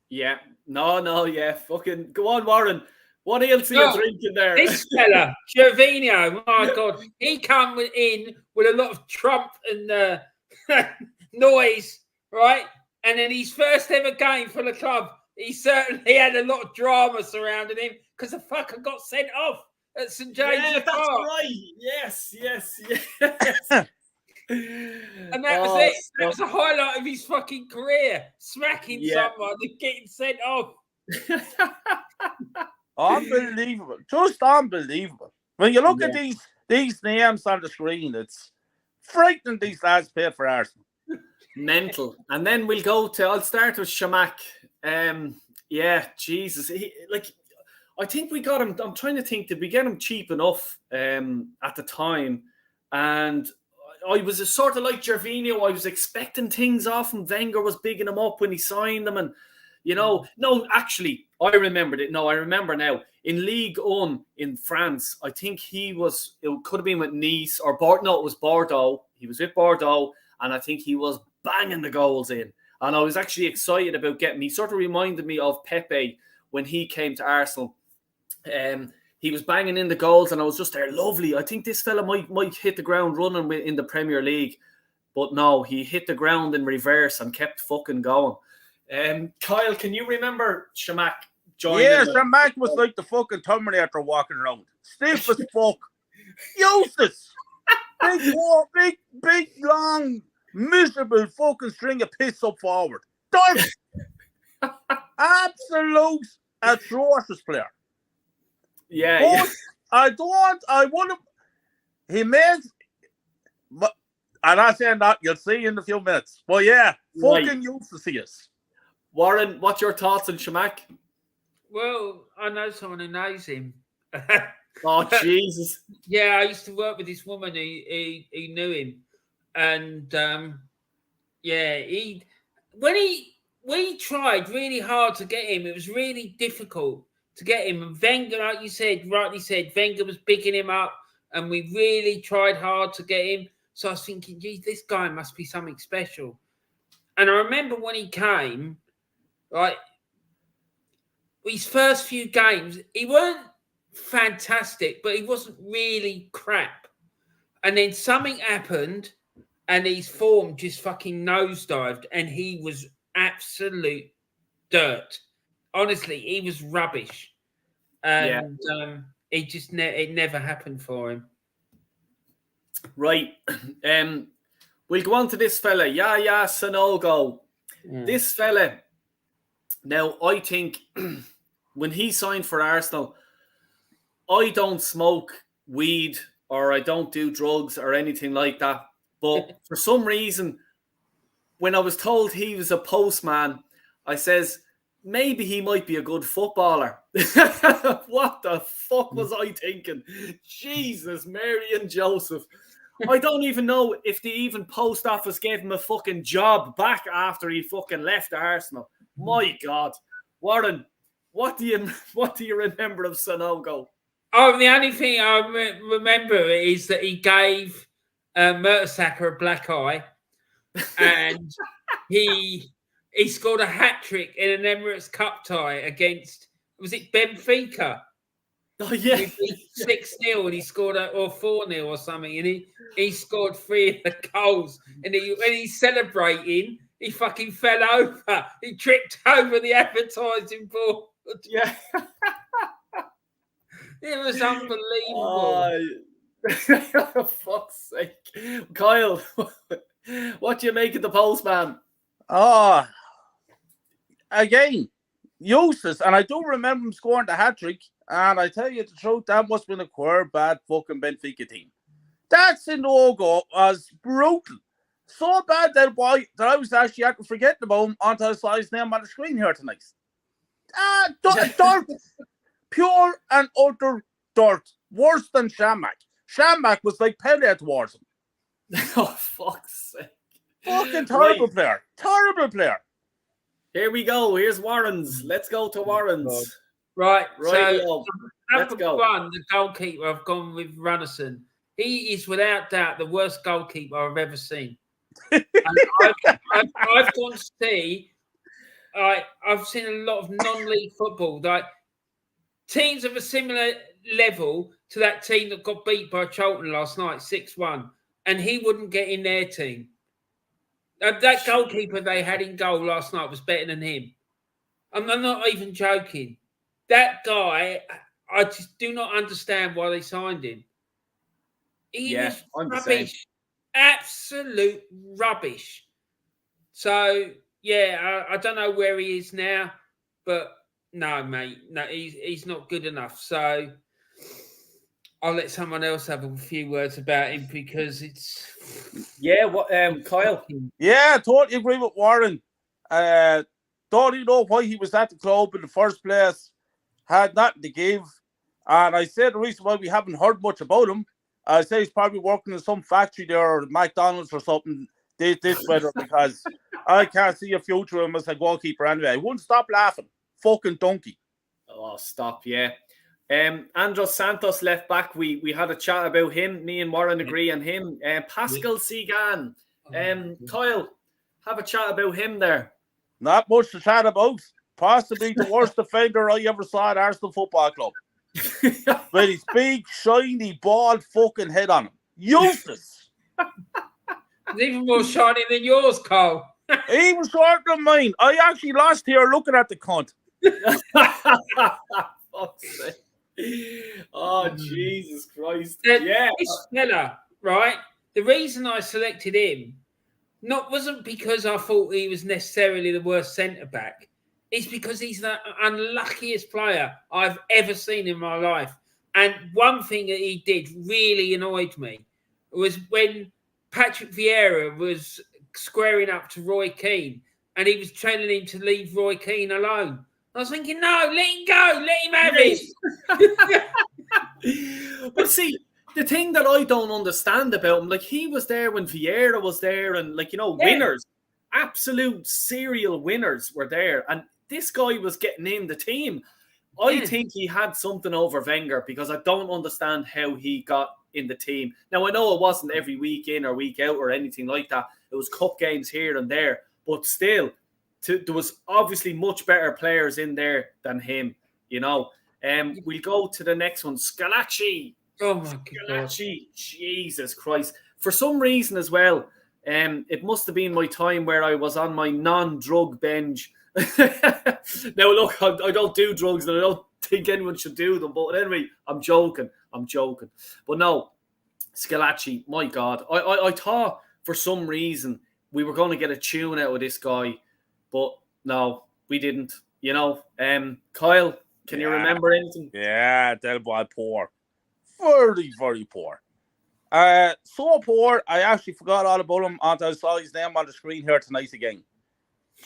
Yeah. No, yeah. Fucking go on, Warren. What else are you drinking there? This fella, Gervinho, my God, he come in with a lot of Trump and noise, right? And then his first ever game for the club, he certainly had a lot of drama surrounding him because the fucker got sent off at St. James' Park. That's right. Yes. And that was it. That was the highlight of his fucking career. Smacking someone and getting sent off. Unbelievable. Just unbelievable. When you look at these names on the screen, it's frightening these lads play for Arsenal. Mental. And then I'll start with Shamak. Jesus. I think we got him. I'm trying to think, did we get him cheap enough at the time? And I was sort of like Gervinho. I was expecting things off him. Wenger was bigging him up when he signed them. And, no, actually, I remembered it. No, I remember now. In Ligue 1 in France, I think it could have been with Nice or Bordeaux. No, it was Bordeaux. He was with Bordeaux, and I think he was banging the goals in. And I was actually excited about getting him. He sort of reminded me of Pepe when he came to Arsenal. he was banging in the goals, and I was just there, lovely. I think this fella might hit the ground running in the Premier League. But no, he hit the ground in reverse and kept fucking going. Kyle, can you remember Shamak joining? Yeah, Shamak was like the fucking Terminator walking around. Stiff as fuck. Useless. Big, long, miserable fucking string of piss up forward. Dirt. Absolute atrocious player. Yeah, but I want to. He made. But I'm not saying that. You'll see in a few minutes. But yeah, fucking useless he is. Warren, what's your thoughts on Shamak? Well, I know someone who knows him. Oh, Jesus. Yeah, I used to work with this woman who knew him. And we tried really hard to get him. It was really difficult to get him. And Wenger, like you said, rightly said, Wenger was bigging him up, and we really tried hard to get him. So I was thinking, geez, this guy must be something special. And I remember when he came, right, his first few games, he weren't fantastic, but he wasn't really crap. And then something happened, and his form just fucking nosedived, and he was absolute dirt. Honestly, he was rubbish. And it never happened for him. Right. We'll go on to this fella, Yaya Sanogo. Yeah. This fella, now I think when he signed for Arsenal, I don't smoke weed or I don't do drugs or anything like that. But for some reason, when I was told he was a postman, I says, maybe he might be a good footballer. What the fuck was I thinking? Jesus, Mary and Joseph. I don't even know if the even post office gave him a fucking job back after he fucking left Arsenal. My God. Warren, what do you remember of Sanogo? Oh, the only thing I remember is that he gave Mertesacker a black eye, and he scored a hat-trick in an Emirates Cup tie against, was it Benfica? Oh, yeah. 6-0 and he scored or 4-0 or something, and he scored 3 of the goals. And when he's celebrating, he fucking fell over. He tripped over the advertising board. Yeah. It was unbelievable. For fuck's sake. Kyle, what do you make of the postman? Again, useless. And I do remember him scoring the hat-trick. And I tell you the truth, that must have been a queer bad fucking Benfica team. That Sanogo was brutal. So bad that I was actually had to forget about him until I saw his name on the screen here tonight. Dirt. Pure and utter dirt. Worse than Shamak. Shamak was like Pele towards him. Oh, fuck's sake. Fucking terrible player. Terrible player. Here we go. Here's Warren's. Let's go to Warren's. Right. So, let's go. One, the goalkeeper, I've gone with Runnison. He is without doubt the worst goalkeeper I've ever seen. I've gone to see. I've seen a lot of non-league football. Like teams of a similar level to that team that got beat by Charlton last night, 6-1, and he wouldn't get in their team. That goalkeeper they had in goal last night was better than him. I'm not even joking. That guy, I just do not understand why they signed him. He was rubbish. Absolute rubbish. So, yeah, I don't know where he is now, but no, mate. No, he's not good enough. So I'll let someone else have a few words about him because it's... Yeah, Kyle? Yeah, I totally agree with Warren. Don't even know why he was at the club in the first place. Had nothing to give. And I said the reason why we haven't heard much about him, I say he's probably working in some factory there or McDonald's or something this weather because I can't see a future of him as a goalkeeper anyway. I wouldn't stop laughing. Fucking donkey. Oh, stop, yeah. Andros Santos left back. We had a chat about him. Me and Warren agree on him. Pascal Sigan. Kyle, have a chat about him there. Not much to chat about. Possibly the worst defender I ever saw at Arsenal Football Club. with his big, shiny, bald fucking head on him. Useless. It's even more shiny than yours, Carl. He was shorter than mine. I actually lost here looking at the cunt. Fuck's sake. Oh, Jesus Christ. This fella, right? The reason I selected him wasn't because I thought he was necessarily the worst centre-back. It's because he's the unluckiest player I've ever seen in my life. And one thing that he did really annoyed me was when Patrick Vieira was squaring up to Roy Keane and he was telling him to leave Roy Keane alone. I was thinking, no, let him go. Let him have it. But see, the thing that I don't understand about him, like he was there when Vieira was there and winners, absolute serial winners were there. And this guy was getting in the team. I think he had something over Wenger because I don't understand how he got in the team. Now, I know it wasn't every week in or week out or anything like that. It was cup games here and there. But still, there was obviously much better players in there than him, We'll go to the next one. Scalacci. Oh, my God. Scalacci. Jesus Christ. For some reason as well, it must have been my time where I was on my non-drug binge. Now, look, I don't do drugs and I don't think anyone should do them. But anyway, I'm joking. But no, Scalacci, my God. I thought for some reason we were going to get a tune out of this guy. But no, we didn't. Kyle, can you remember anything? Yeah, that boy poor. Very, very poor. So poor, I actually forgot all about him until I saw his name on the screen here tonight again.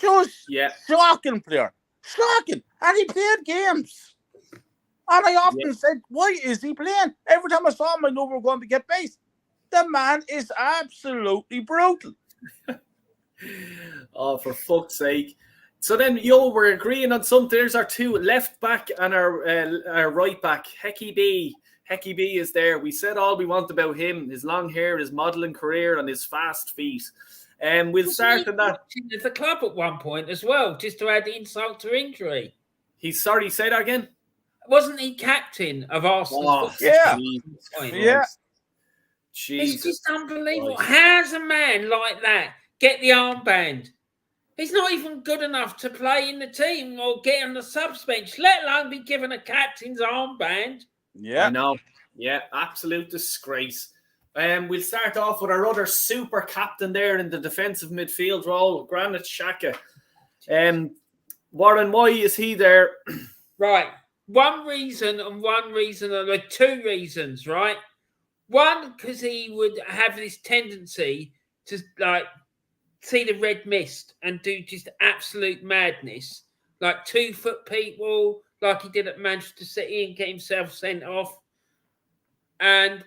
Just shocking player. Shocking. And he played games. And I often said, why is he playing? Every time I saw him, I knew we were going to get based. The man is absolutely brutal. Oh, for fuck's sake. So then, we're agreeing on something. There's our two left back and our right back. Hecky B is there. We said all we want about him, his long hair, his modelling career, and his fast feet. We'll start on that. At the club at one point as well, just to add insult to injury. Sorry, say that again? Wasn't he captain of Arsenal? Oh, yeah. Jesus. It's just unbelievable. How's a man like that get the armband? He's not even good enough to play in the team or get on the subs bench, let alone be given a captain's armband. Yeah. I know. Yeah, absolute disgrace. We'll start off with our other super captain there in the defensive midfield role, Granit Xhaka. Warren, why is he there? Right. Two reasons, right? One, because he would have this tendency to see the red mist and do just absolute madness, like 2 foot people, like he did at Manchester City and get himself sent off. And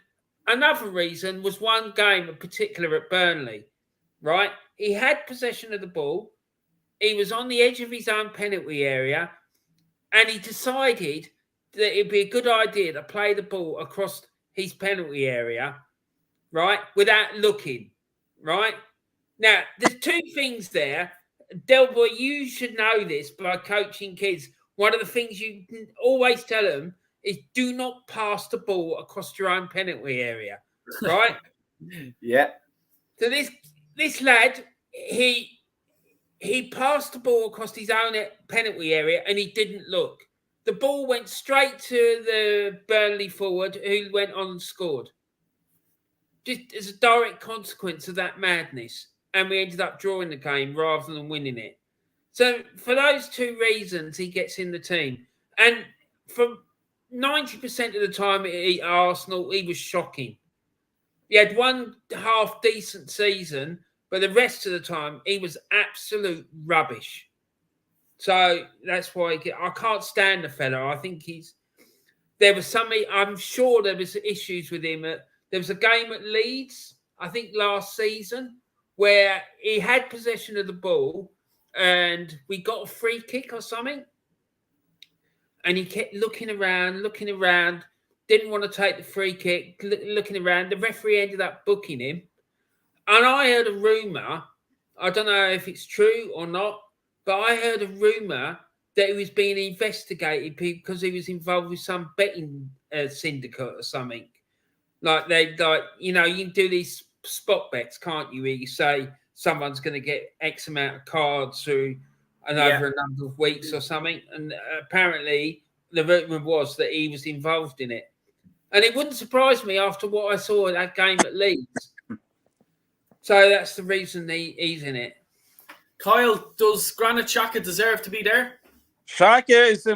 another reason was one game in particular at Burnley, right? He had possession of the ball. He was on the edge of his own penalty area and he decided that it'd be a good idea to play the ball across his penalty area, right? Without looking, right? Now, there's 2 things there. Del Boy, you should know this by coaching kids. One of the things you always tell them is do not pass the ball across your own penalty area, right? Yeah. So this lad, he passed the ball across his own penalty area and he didn't look. The ball went straight to the Burnley forward who went on and scored. Just as a direct consequence of that madness. And we ended up drawing the game rather than winning it. So for those 2 reasons, he gets in the team. And for 90% of the time at Arsenal, he was shocking. He had one half decent season, but the rest of the time, he was absolute rubbish. So that's why I can't stand the fella. I think I'm sure there was issues with him. There was a game at Leeds, I think last season, where he had possession of the ball and we got a free kick or something. And he kept looking around, didn't want to take the free kick, looking around. The referee ended up booking him. And I heard a rumour, I don't know if it's true or not, but I heard a rumour that he was being investigated because he was involved with some betting syndicate or something. Like you can do these spot bets, can't you? Where you say someone's going to get X amount of cards through over a number of weeks or something. And apparently the rumor was that he was involved in it. And it wouldn't surprise me after what I saw at that game at Leeds. So that's the reason he's in it. Kyle, does Granit Xhaka deserve to be there? Xhaka is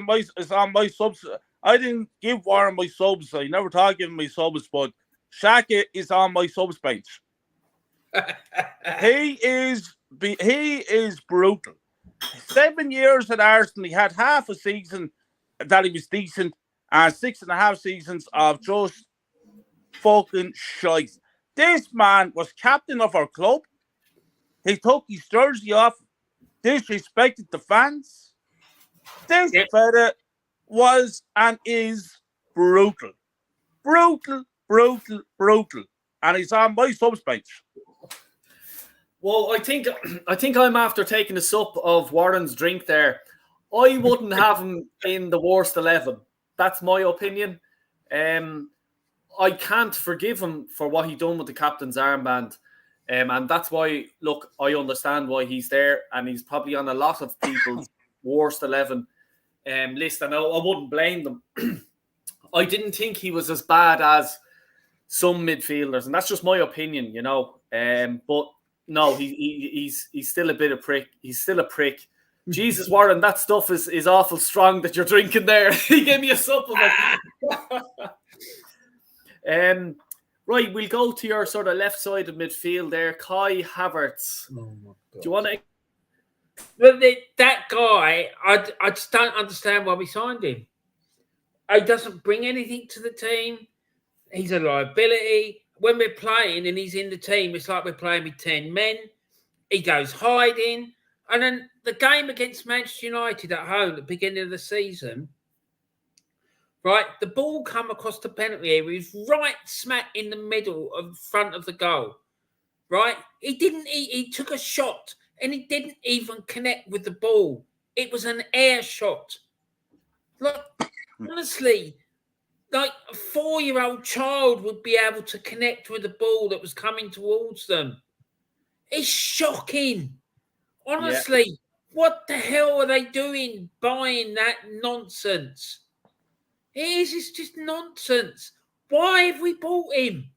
on my subs. I didn't give Warren my subs. I never thought of giving my subs, but Xhaka is on my subs bench. He is brutal. 7 years at Arsenal, he had half a season that he was decent, and 6.5 seasons of just fucking shite. This man was captain of our club. He took his jersey off, disrespected the fans. This fella was and is brutal. Brutal. And he's on my subs bench. Well, I think I'm after taking a sip of Warren's drink there. I wouldn't have him in the worst 11. That's my opinion. I can't forgive him for what he done with the captain's armband. And that's why, look, I understand why he's there, and he's probably on a lot of people's worst 11 list, and I wouldn't blame them. I didn't think he was as bad as some midfielders, and that's just my opinion, you know. But no, he's still a bit of prick. He's still a prick. Jesus, Warren, that stuff is awful strong that you're drinking there. He gave me a supplement. Right, we'll go to your sort of left side of midfield there. Kai Havertz. Oh my God. Do you want to? Well, that guy, I just don't understand why we signed him. He doesn't bring anything to the team. He's a liability. When we're playing and he's in the team, it's like we're playing with 10 men. He goes hiding. And then the game against Manchester United at home at the beginning of the season, right, the ball come across the penalty area. He was right smack in the middle of front of the goal, right? He took a shot and he didn't even connect with the ball. It was an air shot. Like, honestly, like a 4-year-old child would be able to connect with the ball that was coming towards them. It's shocking. Honestly, What the hell are they doing buying that nonsense? It's just nonsense. Why have we bought him?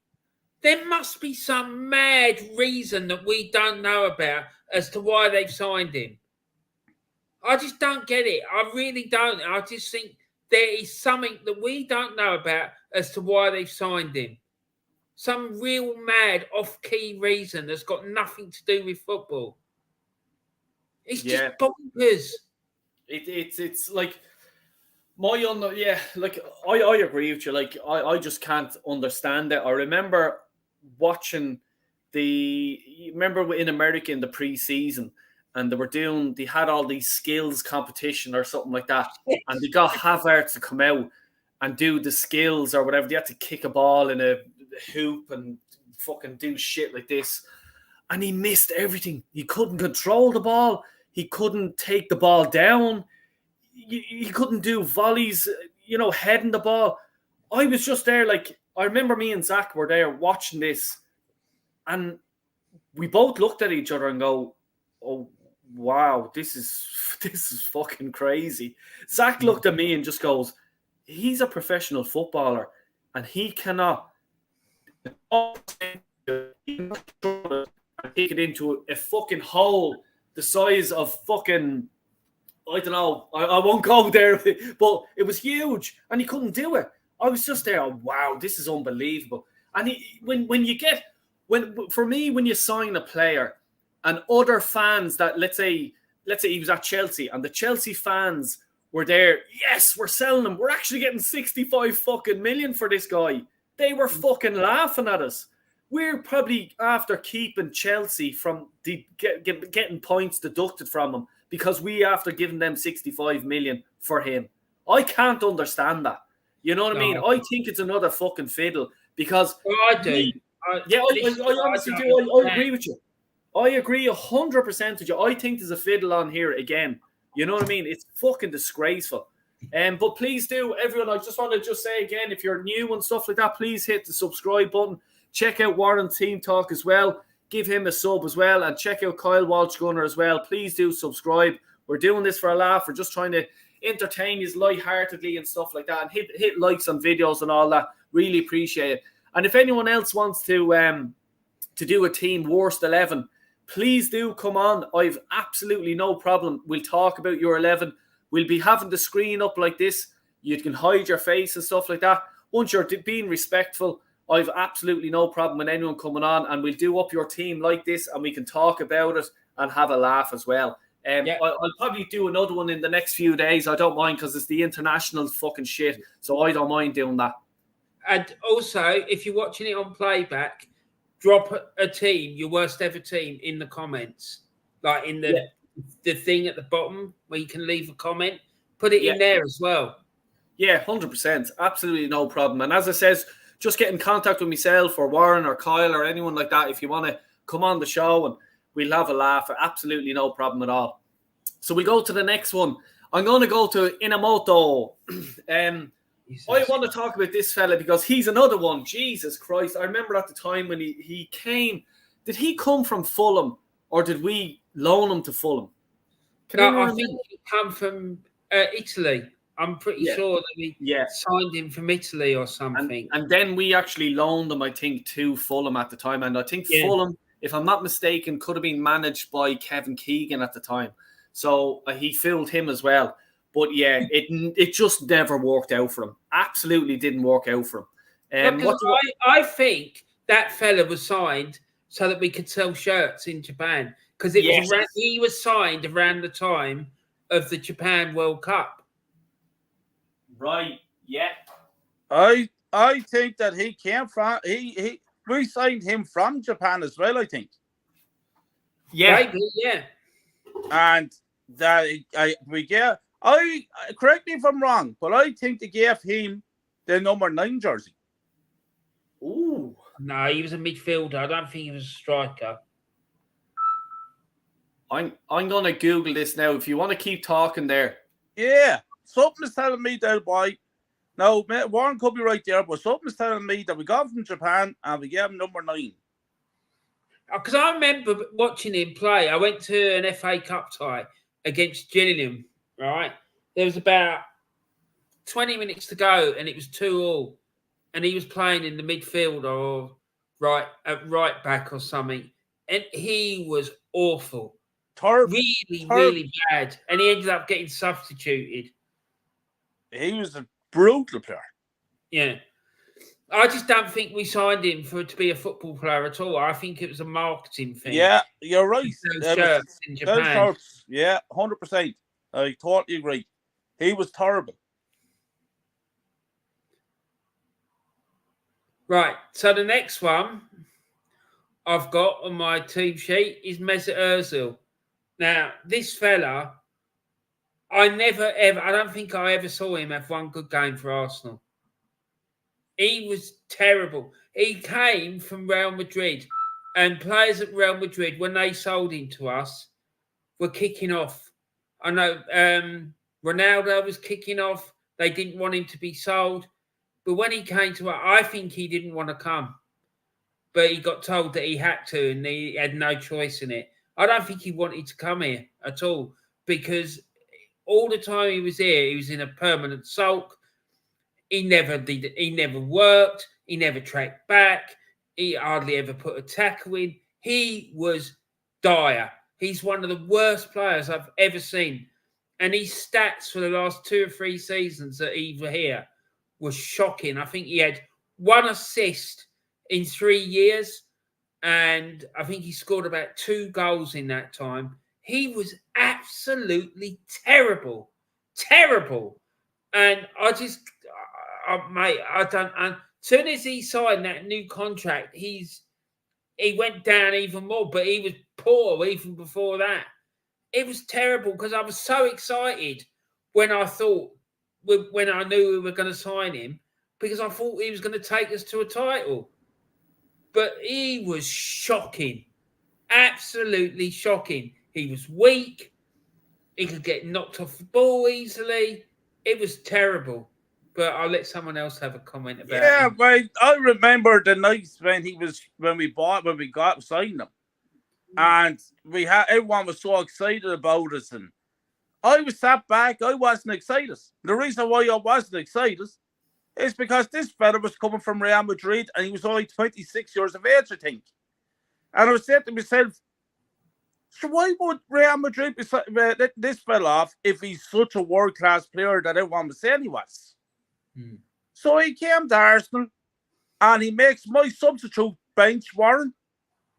There must be some mad reason that we don't know about as to why they've signed him. I just don't get it. I really don't. I just think there is something that we don't know about as to why they've signed him. Some real mad off-key reason that's got nothing to do with football. It's just bonkers. It's like I agree with you. Like I just can't understand it. I remember watching remember in America in the preseason, and they had all these skills competition or something like that, and they got Havertz to come out and do the skills or whatever. They had to kick a ball in a hoop and fucking do shit like this, and he missed everything. He couldn't control the ball. He couldn't take the ball down. He couldn't do volleys, heading the ball. I was just there, like, I remember me and Zach were there watching this, and we both looked at each other and go, oh, wow, this is fucking crazy. Zach looked at me and just goes, he's a professional footballer, and he cannot take it into a fucking hole the size of fucking, I don't know, I won't go there, but it was huge, and he couldn't do it. I was just there, oh, wow, this is unbelievable. And when you sign a player, and other fans that, let's say he was at Chelsea, and the Chelsea fans were there, yes, we're selling him, we're actually getting 65 fucking million for this guy. They were fucking laughing at us. We're probably after keeping Chelsea from getting points deducted from him because we after giving them 65 million for him. I can't understand that. You know what I mean? I think it's another fucking fiddle because... Well, I do. I honestly do. I agree with you. I agree 100% with you. I think there's a fiddle on here again. You know what I mean? It's fucking disgraceful. But please do, everyone, I just want to say again, if you're new and stuff like that, please hit the subscribe button. Check out Warren Team Talk as well. Give him a sub as well. And check out Kyle Walsh Gunner as well. Please do subscribe. We're doing this for a laugh. We're just trying to entertain you lightheartedly and stuff like that. And hit likes on videos and all that. Really appreciate it. And if anyone else wants to do a team worst 11, please do come on. I've absolutely no problem. We'll talk about your 11. We'll be having the screen up like this. You can hide your face and stuff like that. Once you're being respectful, I've absolutely no problem with anyone coming on, and we'll do up your team like this, and we can talk about it and have a laugh as well. I'll probably do another one in the next few days. I don't mind, because it's the international fucking shit, so I don't mind doing that. And also, if you're watching it on playback, drop a team, your worst ever team, in the comments, like in the thing at the bottom where you can leave a comment. Put it in there as well. Yeah, 100%. Absolutely no problem. And as I says, just get in contact with myself or Warren or Kyle or anyone like that if you want to come on the show, and we'll have a laugh. Absolutely no problem at all. So we go to the next one. I'm going to go to Inamoto. I want to talk about this fella because he's another one. Jesus Christ. I remember at the time when he came. Did he come from Fulham, or did we loan him to Fulham? I think he come from Italy. I'm pretty sure that we signed him from Italy or something. And then we actually loaned him, I think, to Fulham at the time. And I think Fulham, if I'm not mistaken, could have been managed by Kevin Keegan at the time. So he filled him as well. But yeah, it just never worked out for him. Absolutely didn't work out for him. I think that fella was signed so that we could sell shirts in Japan, because he was signed around the time of the Japan World Cup. Right. Yeah. I think that he came from we signed him from Japan as well, I think. Yeah. Maybe, yeah. And that I correct me if I'm wrong, but I think they gave him the number 9 jersey. Ooh. No, he was a midfielder. I don't think he was a striker. I'm gonna Google this now. If you want to keep talking there. Yeah. Something is telling me that, boy. No, Warren could be right there, but something is telling me that we got him from Japan and we gave him number 9. Because I remember watching him play. I went to an FA Cup tie against Gillingham, right? There was about 20 minutes to go and it was 2-2. And he was playing in the midfield or right back or something. And he was awful. Terrible. Really bad. And he ended up getting substituted. He was a brutal player. Yeah. I just don't think we signed him to be a football player at all. I think it was a marketing thing. Yeah, you're right. Those shirts in Japan. Yeah, 100%. I totally agree. He was terrible. Right. So the next one I've got on my team sheet is Mesut Ozil. Now, this fella, I don't think I ever saw him have one good game for Arsenal. He was terrible. He came from Real Madrid, and players at Real Madrid, when they sold him to us, were kicking off. I know Ronaldo was kicking off. They didn't want him to be sold. But when he came to us, I think he didn't want to come. But he got told that he had to, and he had no choice in it. I don't think he wanted to come here at all, because all the time he was here, he was in a permanent sulk. He never worked. He never tracked back. He hardly ever put a tackle in. He was dire. He's one of the worst players I've ever seen. And his stats for the last 2 or 3 seasons that he was here was shocking. I think he had 1 assist in 3 years. And I think he scored about 2 goals in that time. He was absolutely terrible. Terrible. And as soon as he signed that new contract, he went down even more, but he was poor even before that. It was terrible because I was so excited when I knew we were going to sign him, because I thought he was going to take us to a title. But he was shocking. Absolutely shocking. He was weak. He could get knocked off the ball easily. It was terrible. But I'll let someone else have a comment about Yeah, him. but I remember the nights when we signed him, and everyone was so excited about us, and I was sat back. I wasn't excited. The reason why I wasn't excited is because this fella was coming from Real Madrid, and he was only 26 years of age, I think. And I was saying to myself, so why would Real Madrid let this fella off if he's such a world-class player that everyone was saying he was? So he came to Arsenal, and he makes my substitute bench, Warren,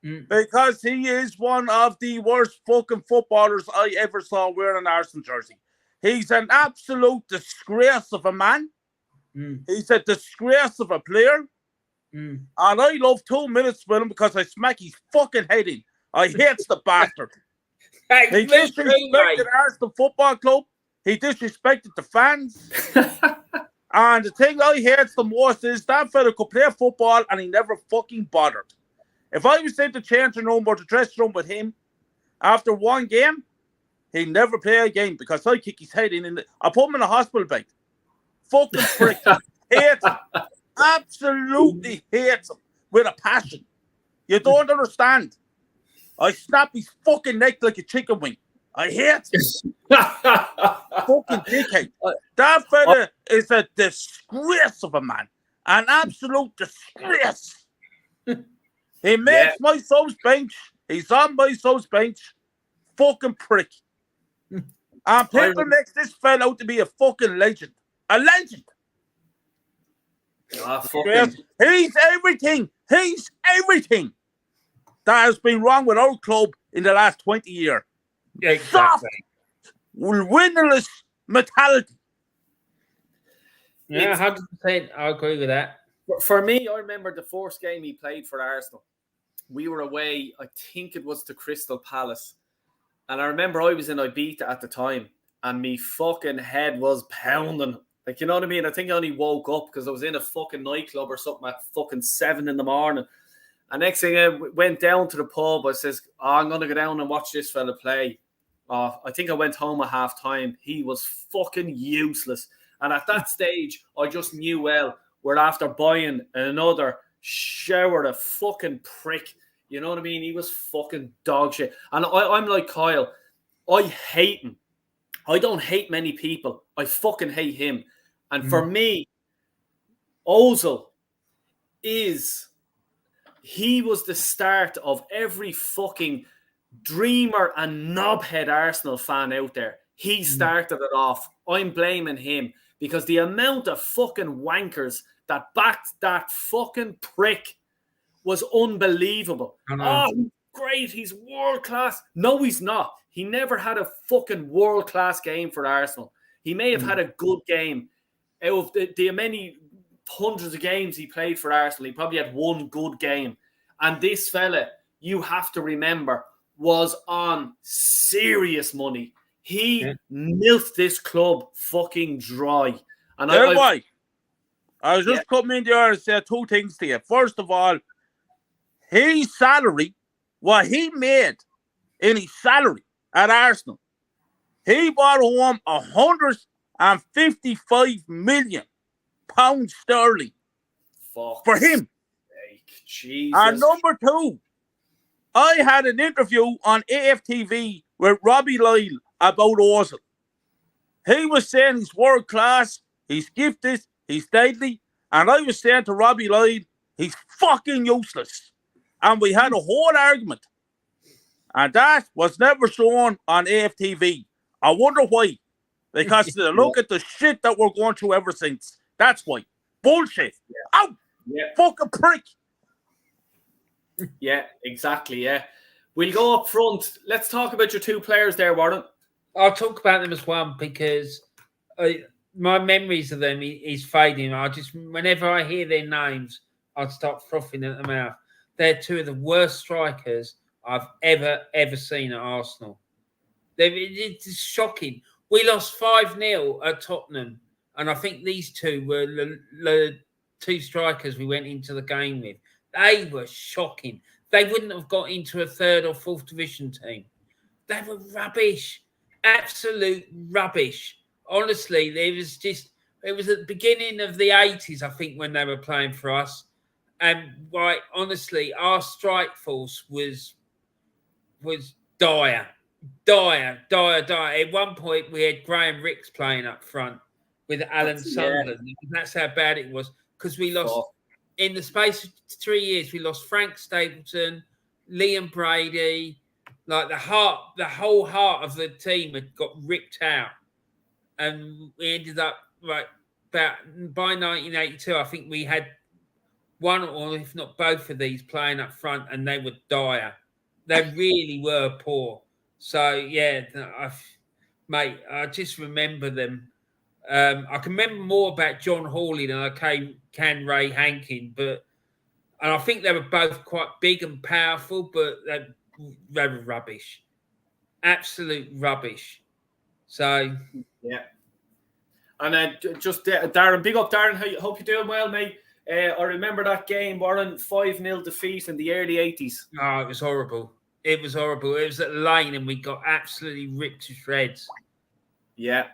because he is one of the worst fucking footballers I ever saw wearing an Arsenal jersey. He's an absolute disgrace of a man. He's a disgrace of a player. And I love 2 minutes with him because I smack his fucking head in. I hate the bastard. He disrespected Arsenal Football Club. He disrespected the fans. And the thing I hate the most is that fella could play football and he never fucking bothered. If I was in the changing room or the dressing room with him after one game, he'd never play a game because I kick his head in. I put him in a hospital bed. Fucking prick. Hates him. Absolutely hates him with a passion. You don't understand. I snap his fucking neck like a chicken wing. I hate him. Fucking dickhead. That fella is a disgrace of a man. An absolute disgrace. He makes my son's bench. He's on my son's bench. Fucking prick. And people makes this fella out to be a fucking legend. A legend. He's everything. He's everything that has been wrong with our club in the last 20 years. Yeah, exactly. Soft, winnerless mentality. Yeah, 100%. I agree with that. For me, I remember the first game he played for Arsenal. We were away, I think it was to Crystal Palace. And I remember I was in Ibiza at the time, and me fucking head was pounding. Like, you know what I mean? I think I only woke up because I was in a fucking nightclub or something at fucking 7 a.m. And next thing I went down to the pub. I says, I'm going to go down and watch this fella play. I think I went home at half time. He was fucking useless. And at that stage, I just knew, well, we're after buying another shower of fucking prick. You know what I mean? He was fucking dog shit. And I'm like Kyle. I hate him. I don't hate many people. I fucking hate him. And for me, Ozil he was the start of every fucking dreamer and knobhead Arsenal fan out there. He started it off. I'm blaming him because the amount of fucking wankers that backed that fucking prick was unbelievable. Oh, great. He's world class. No, he's not. He never had a fucking world class game for Arsenal. He may have had a good game. Out of the many hundreds of games he played for Arsenal, he probably had one good game. And this fella, you have to remember, was on serious money. He milked this club fucking dry. And I was just coming in there and say 2 things to you. First of all, his salary, what he made in his salary at Arsenal, he brought home 155 million pounds sterling for him. Jesus. And number 2, I had an interview on AFTV with Robbie Lyle about Ozil. He was saying he's world class, he's gifted, he's deadly, and I was saying to Robbie Lyle, he's fucking useless. And we had a whole argument. And that was never shown on AFTV. I wonder why. Because look at the shit that we're going through ever since. That's why. Bullshit. Out. Fucking prick. Yeah, exactly. Yeah. We'll go up front. Let's talk about your 2 players there, Warren. I'll talk about them as one because my memories of them is fading. Whenever I hear their names, I'd start frothing at the mouth. They're 2 of the worst strikers I've ever seen at Arsenal. It's shocking. We lost 5-0 at Tottenham, and I think these 2 were the 2 strikers we went into the game with. They were shocking. They wouldn't have got into a 3rd or 4th division team. They were rubbish. absolute rubbish. Honestly, it was at the beginning of the 80s, I think, when they were playing for us. And honestly, our strike force was dire. At one point, we had Graham Ricks playing up front with Alan Sunderland. That's how bad it was, because we lost, in the space of 3 years, we lost Frank Stapleton, Liam Brady, like the whole heart of the team had got ripped out. And we ended up, by 1982, I think we had one or if not both of these playing up front, and they were dire. They really were poor. So yeah, mate, I just remember them. I can remember more about John Hawley than I can Ray Hankin, and I think they were both quite big and powerful, but they were rubbish, absolute rubbish. So yeah. And just Darren, big up, Darren. Hope you're doing well, mate. I remember that game, Warren, 5-0 defeat in the early 80s. Oh, it was horrible. It was horrible. It was at Lane, and we got absolutely ripped to shreds. Yeah.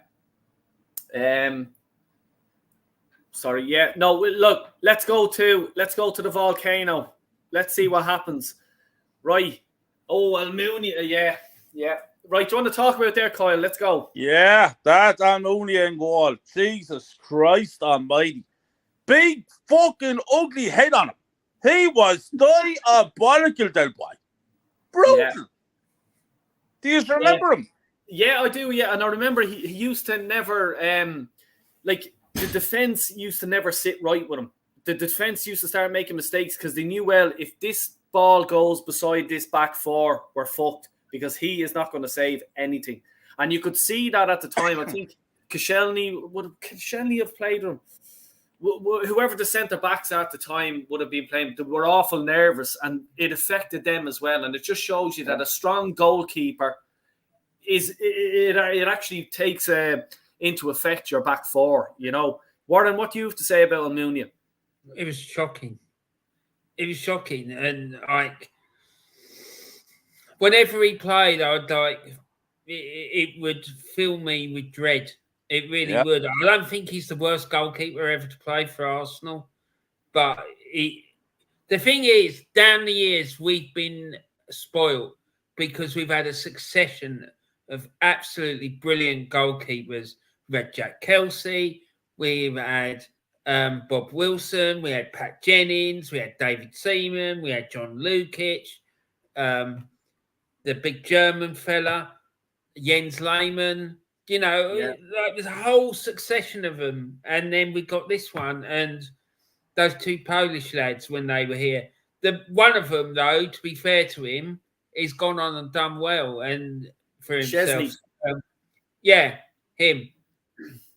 Sorry. Yeah. No. Look. Let's go to the volcano. Let's see what happens. Right. Oh, Almunia. Yeah. Yeah. Right. Do you want to talk about there, Kyle? Let's go. Yeah, that Almunia in goal. Jesus Christ Almighty. Big fucking ugly head on him. He was diabolical, del boy. Brutal. Yeah. Do you remember him? Yeah, I do. Yeah, and I remember he used to never, like the defense used to never sit right with him. The defense used to start making mistakes because they knew, well, if this ball goes beside this back four, we're fucked, because he is not going to save anything. And you could see that at the time. I think Koscielny have played with him. Whoever the centre backs at the time would have been playing, they were awful nervous, and it affected them as well. And it just shows you that a strong goalkeeper it actually takes into effect your back four. You know, Warren, what do you have to say about Almunia? It was shocking. It was shocking, and whenever he played, it would fill me with dread. It really would. I don't think he's the worst goalkeeper ever to play for Arsenal. But the thing is, down the years, we've been spoiled because we've had a succession of absolutely brilliant goalkeepers. We've had Jack Kelsey, we've had Bob Wilson, we had Pat Jennings, we had David Seaman, we had John Lukic, the big German fella, Jens Lehmann. You know, there's a whole succession of them. And then we got this one, and those two Polish lads when they were here. One of them, though, to be fair to him, he's gone on and done well and for himself. Yeah, him.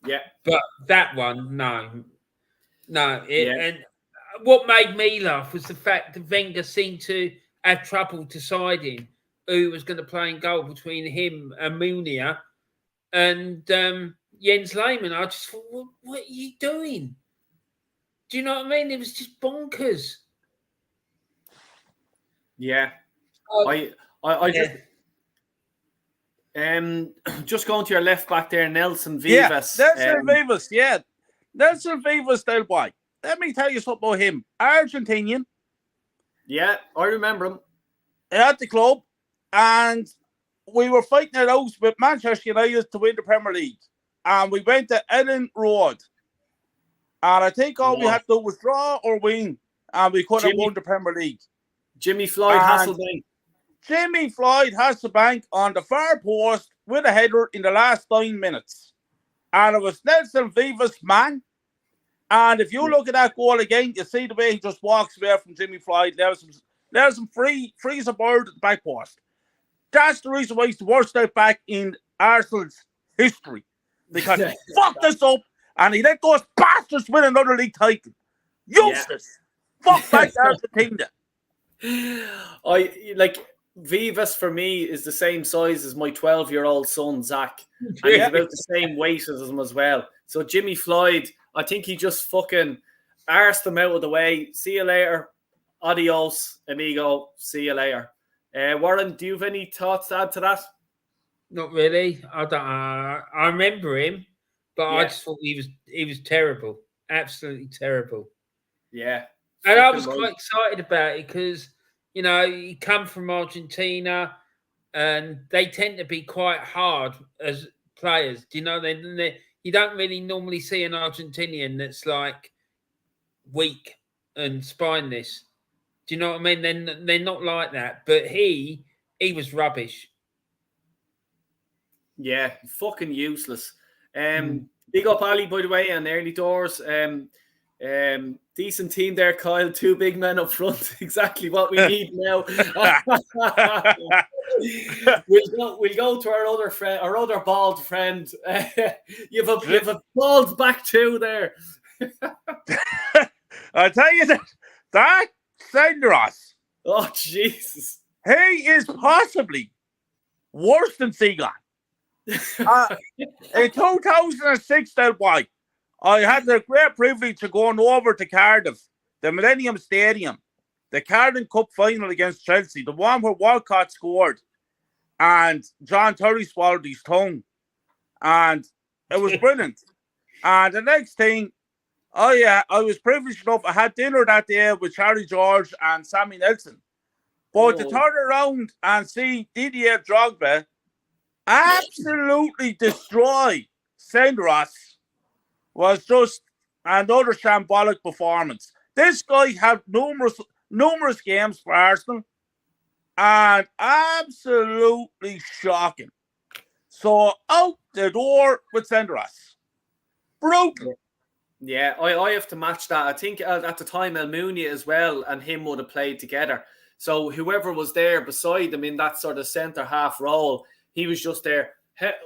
Yeah. But that one, no. And what made me laugh was the fact that Wenger seemed to have trouble deciding who was going to play in goal between him and Almunia and Jens Lehmann. I just thought, what are you doing? Do you know what I mean? It was just bonkers. Yeah. Just going to your left back there, Nelson Vivas. Nelson Vivas, del boy. Let me tell you something about him. Argentinian. Yeah, I remember him. At the club, and we were fighting it out with Manchester United to win the Premier League. And we went to Ellen Road. And I think all we had to do was draw or win. And we could have won the Premier League. Jimmy Floyd Hasselbank. Jimmy Floyd Hasselbank on the far post with a header in the last 9 minutes. And it was Nelson Vivas' man. And if you look at that goal again, you see the way he just walks away from Jimmy Floyd. There's him frees a bird at the back post. That's the reason why he's the worst out back in Arsenal's history. Because he fucked us up and he let those bastards win another league title. Useless. Fuck back to Argentina. Vivas for me is the same size as my 12-year-old son, Zach. And he's about the same weight as him as well. So Jimmy Floyd, I think he just fucking arsed him out of the way. See you later. Adios, amigo. See you later. Warren, do you have any thoughts to add to that? Not really. I don't. I remember him, but I Yeah. just thought he was terrible, absolutely terrible. Yeah. And I Fucking was right. quite excited about it because he come from Argentina, and they tend to be quite hard as players. Do you know? You don't really normally see an Argentinian that's like weak and spineless. Do you know what I mean? They're not like that. But he was rubbish. Yeah, fucking useless. Mm. Big up Ali, by the way, and early doors. Decent team there, Kyle. Two big men up front. Exactly what we need now. We'll go to our other friend, our other bald friend. You've a bald back two there. I tell you that Sanders, Oh Jesus! he is possibly worse than Seagull. In 2006, that boy, I had the great privilege of going over to Cardiff, the Millennium Stadium, the Carling Cup final against Chelsea, the one where Walcott scored and John Terry swallowed his tongue. And it was brilliant. And the next thing, I was privileged enough. I had dinner that day with Charlie George and Sammy Nelson. But to turn around and see Didier Drogba absolutely destroy Senderos was just another shambolic performance. This guy had numerous games for Arsenal and absolutely shocking. So out the door with Senderos. Brutal. Yeah, I have to match that. I think at the time Almunia as well and him would have played together. So whoever was there beside him in that sort of centre half role, he was just there.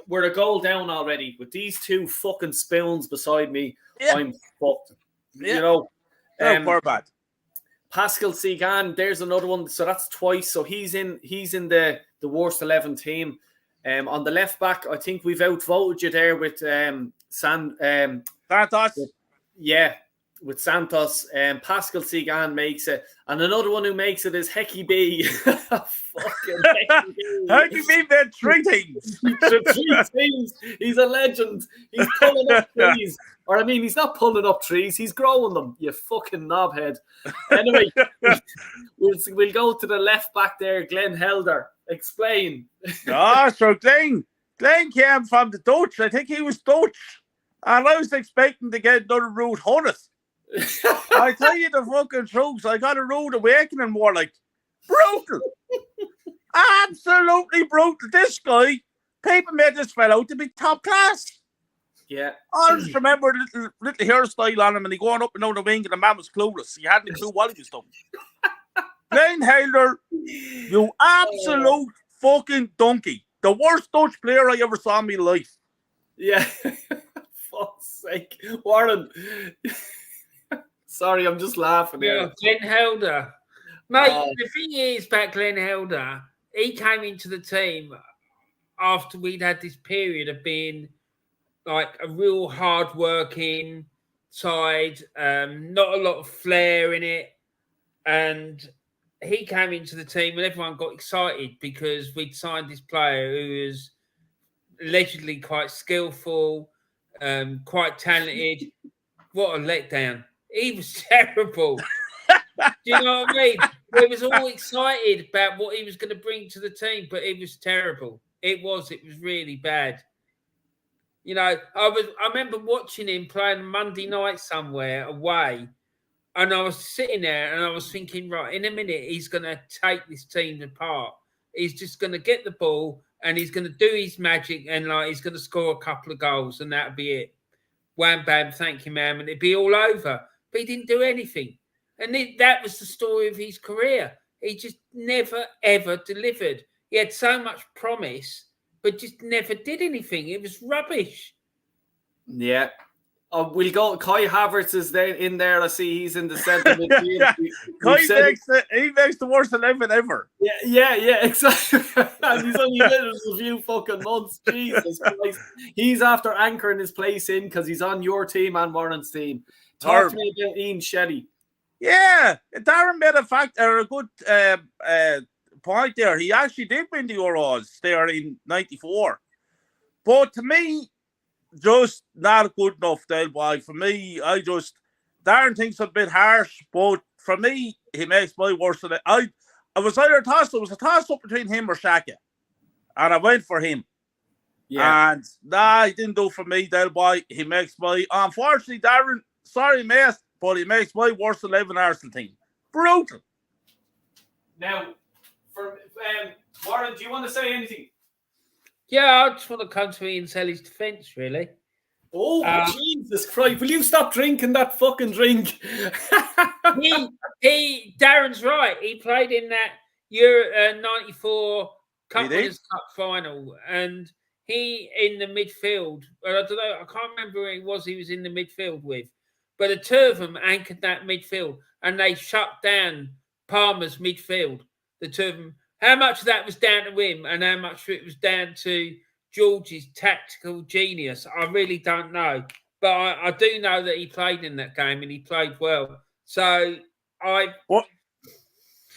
We're a goal down already with these two fucking spoons beside me. Yeah. I'm fucked. Yeah. You know, bad. Pascal Sigan, there's another one. So that's twice. So he's in the worst 11 team. On the left back, I think we've outvoted you there with Santos. Yeah, with Santos. Pascal Sigan makes it. And another one who makes it is Hecky B. Fucking Hecky B. Hecky B did 3 things. 3 things. He's a legend. He's pulling up trees. Or I mean, he's not pulling up trees. He's growing them, you fucking knobhead. Anyway, we'll go to the left back there, Glenn Helder. Explain. So Glenn came from the Dutch. I think he was Dutch. And I was expecting to get another rude Hunneth. I tell you the fucking truth. I got a rude awakening more like brutal. Absolutely brutal. This guy, people made this fellow out to be top class. Yeah. I just remember a little hairstyle on him and he going up and down the wing and the man was clueless. He hadn't a clue what he was doing. Glenn Helder, you absolute fucking donkey. The worst Dutch player I ever saw in my life. Yeah. Fuck's sake. Warren. Sorry, I'm just laughing here. Glenn Helder. Mate, the thing is about Glenn Helder, he came into the team after we'd had this period of being like a real hard-working side, not a lot of flair in it. And he came into the team and everyone got excited because we'd signed this player who was allegedly quite skillful, quite talented. What a letdown. He was terrible. Do you know what I mean? We was all excited about what he was going to bring to the team, but it was terrible. It was really bad. You know, I remember watching him playing Monday night somewhere away, and I was sitting there and I was thinking, right, in a minute he's going to take this team apart. He's just going to get the ball and he's going to do his magic and like he's going to score a couple of goals and that'll be it. Wham bam, thank you, ma'am, and it'd be all over. But he didn't do anything, and that was the story of his career. He just never ever delivered. He had so much promise, but just never did anything. It was rubbish. Yeah. We'll go. Kai Havertz is there in there. I see he's in the centre midfield. He makes the worst 11 ever. Yeah, exactly. And he's only been in a few fucking months. Jesus Christ. He's after anchoring his place in because he's on your team and Warren's team. Talk to me about Ian Shelley. Yeah, Darren made a good point there. He actually did win the Euros there in '94. But to me, just not good enough, Del Boy. For me, Darren thinks I'm a bit harsh, but for me, he makes my worst of it. I was either a toss. It was a toss up between him or Shaka, and I went for him. Yeah. And he didn't do for me, Del Boy. He makes my, unfortunately, Darren, sorry, mate, but he makes my worst 11 Arsenal team. Brutal. Now, for Warren, do you want to say anything? Yeah, I just want to come to Ian Selly's defence, really. Oh, Jesus Christ. Will you stop drinking that fucking drink? Darren's right. He played in that Euro 94 Cup Winners' Cup final, and he in the midfield. I don't know. I can't remember who it was he was in the midfield with, but the two of them anchored that midfield, and they shut down Palmer's midfield. The two of them. How much of that was down to him, and how much of it was down to George's tactical genius? I really don't know, but I do know that he played in that game and he played well. So I'm going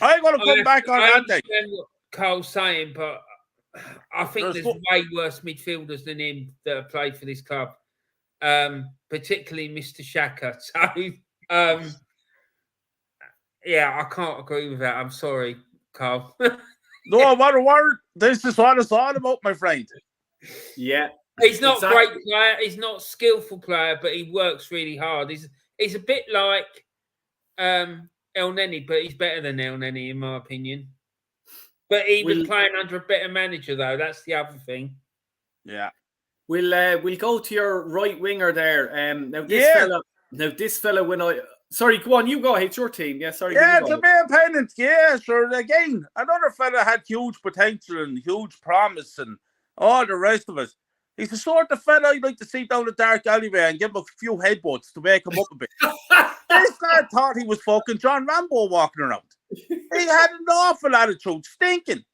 to come back on that day. I understand what Carl's saying, but I think there's way worse midfielders than him that have played for this club, particularly Mr. Shaka. So, yeah, I can't agree with that. I'm sorry, Carl. No, what a word. This is what it's all about, my friend. Yeah. He's not a great player. He's not a skillful player, but he works really hard. He's a bit like El Neni, but he's better than El Neni, in my opinion. But he was playing under a better manager, though. That's the other thing. Yeah. We'll go to your right winger there. This fella, when I... Sorry, go on. You go. It's your team. Yeah, sorry. Yeah, it's a bit Pennant. Yeah, sure. Again, another fella had huge potential and huge promise and all the rest of it. He's the sort of fella I'd like to see down the dark alleyway and give him a few headbutts to wake him up a bit. This guy thought he was fucking John Rambo walking around. He had an awful attitude, stinking.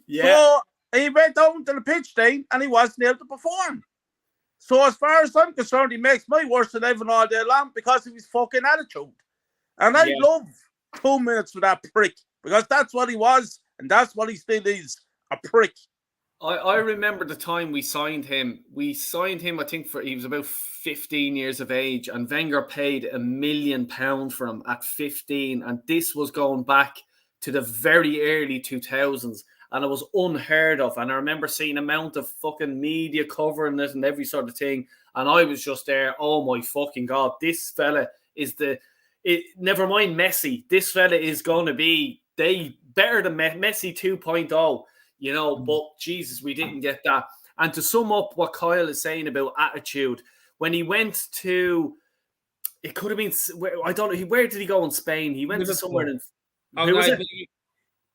Yeah. So he went down to the pitch then and he wasn't able to perform. So as far as I'm concerned, he makes my worst 11 all day long because of his fucking attitude. And I love 2 minutes for that prick because that's what he was and that's what he still is, a prick. I remember the time we signed him. We signed him, I think, he was about 15 years of age, and Wenger paid £1 million for him at 15. And this was going back to the very early 2000s. And it was unheard of. And I remember seeing an amount of fucking media covering it and every sort of thing. And I was just there, oh my fucking God, this fella is never mind Messi. This fella is going to be better than Messi 2.0, you know, but Jesus, we didn't get that. And to sum up what Kyle is saying about attitude, when he went to, it could have been, I don't know, where did he go in Spain? He went to somewhere in, who was it?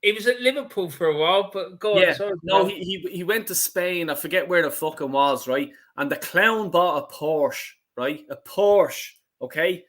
He was at Liverpool for a while, but go on. Sorry, no, he went to Spain. I forget where the fucking was, right? And the clown bought a Porsche, right? A Porsche, okay?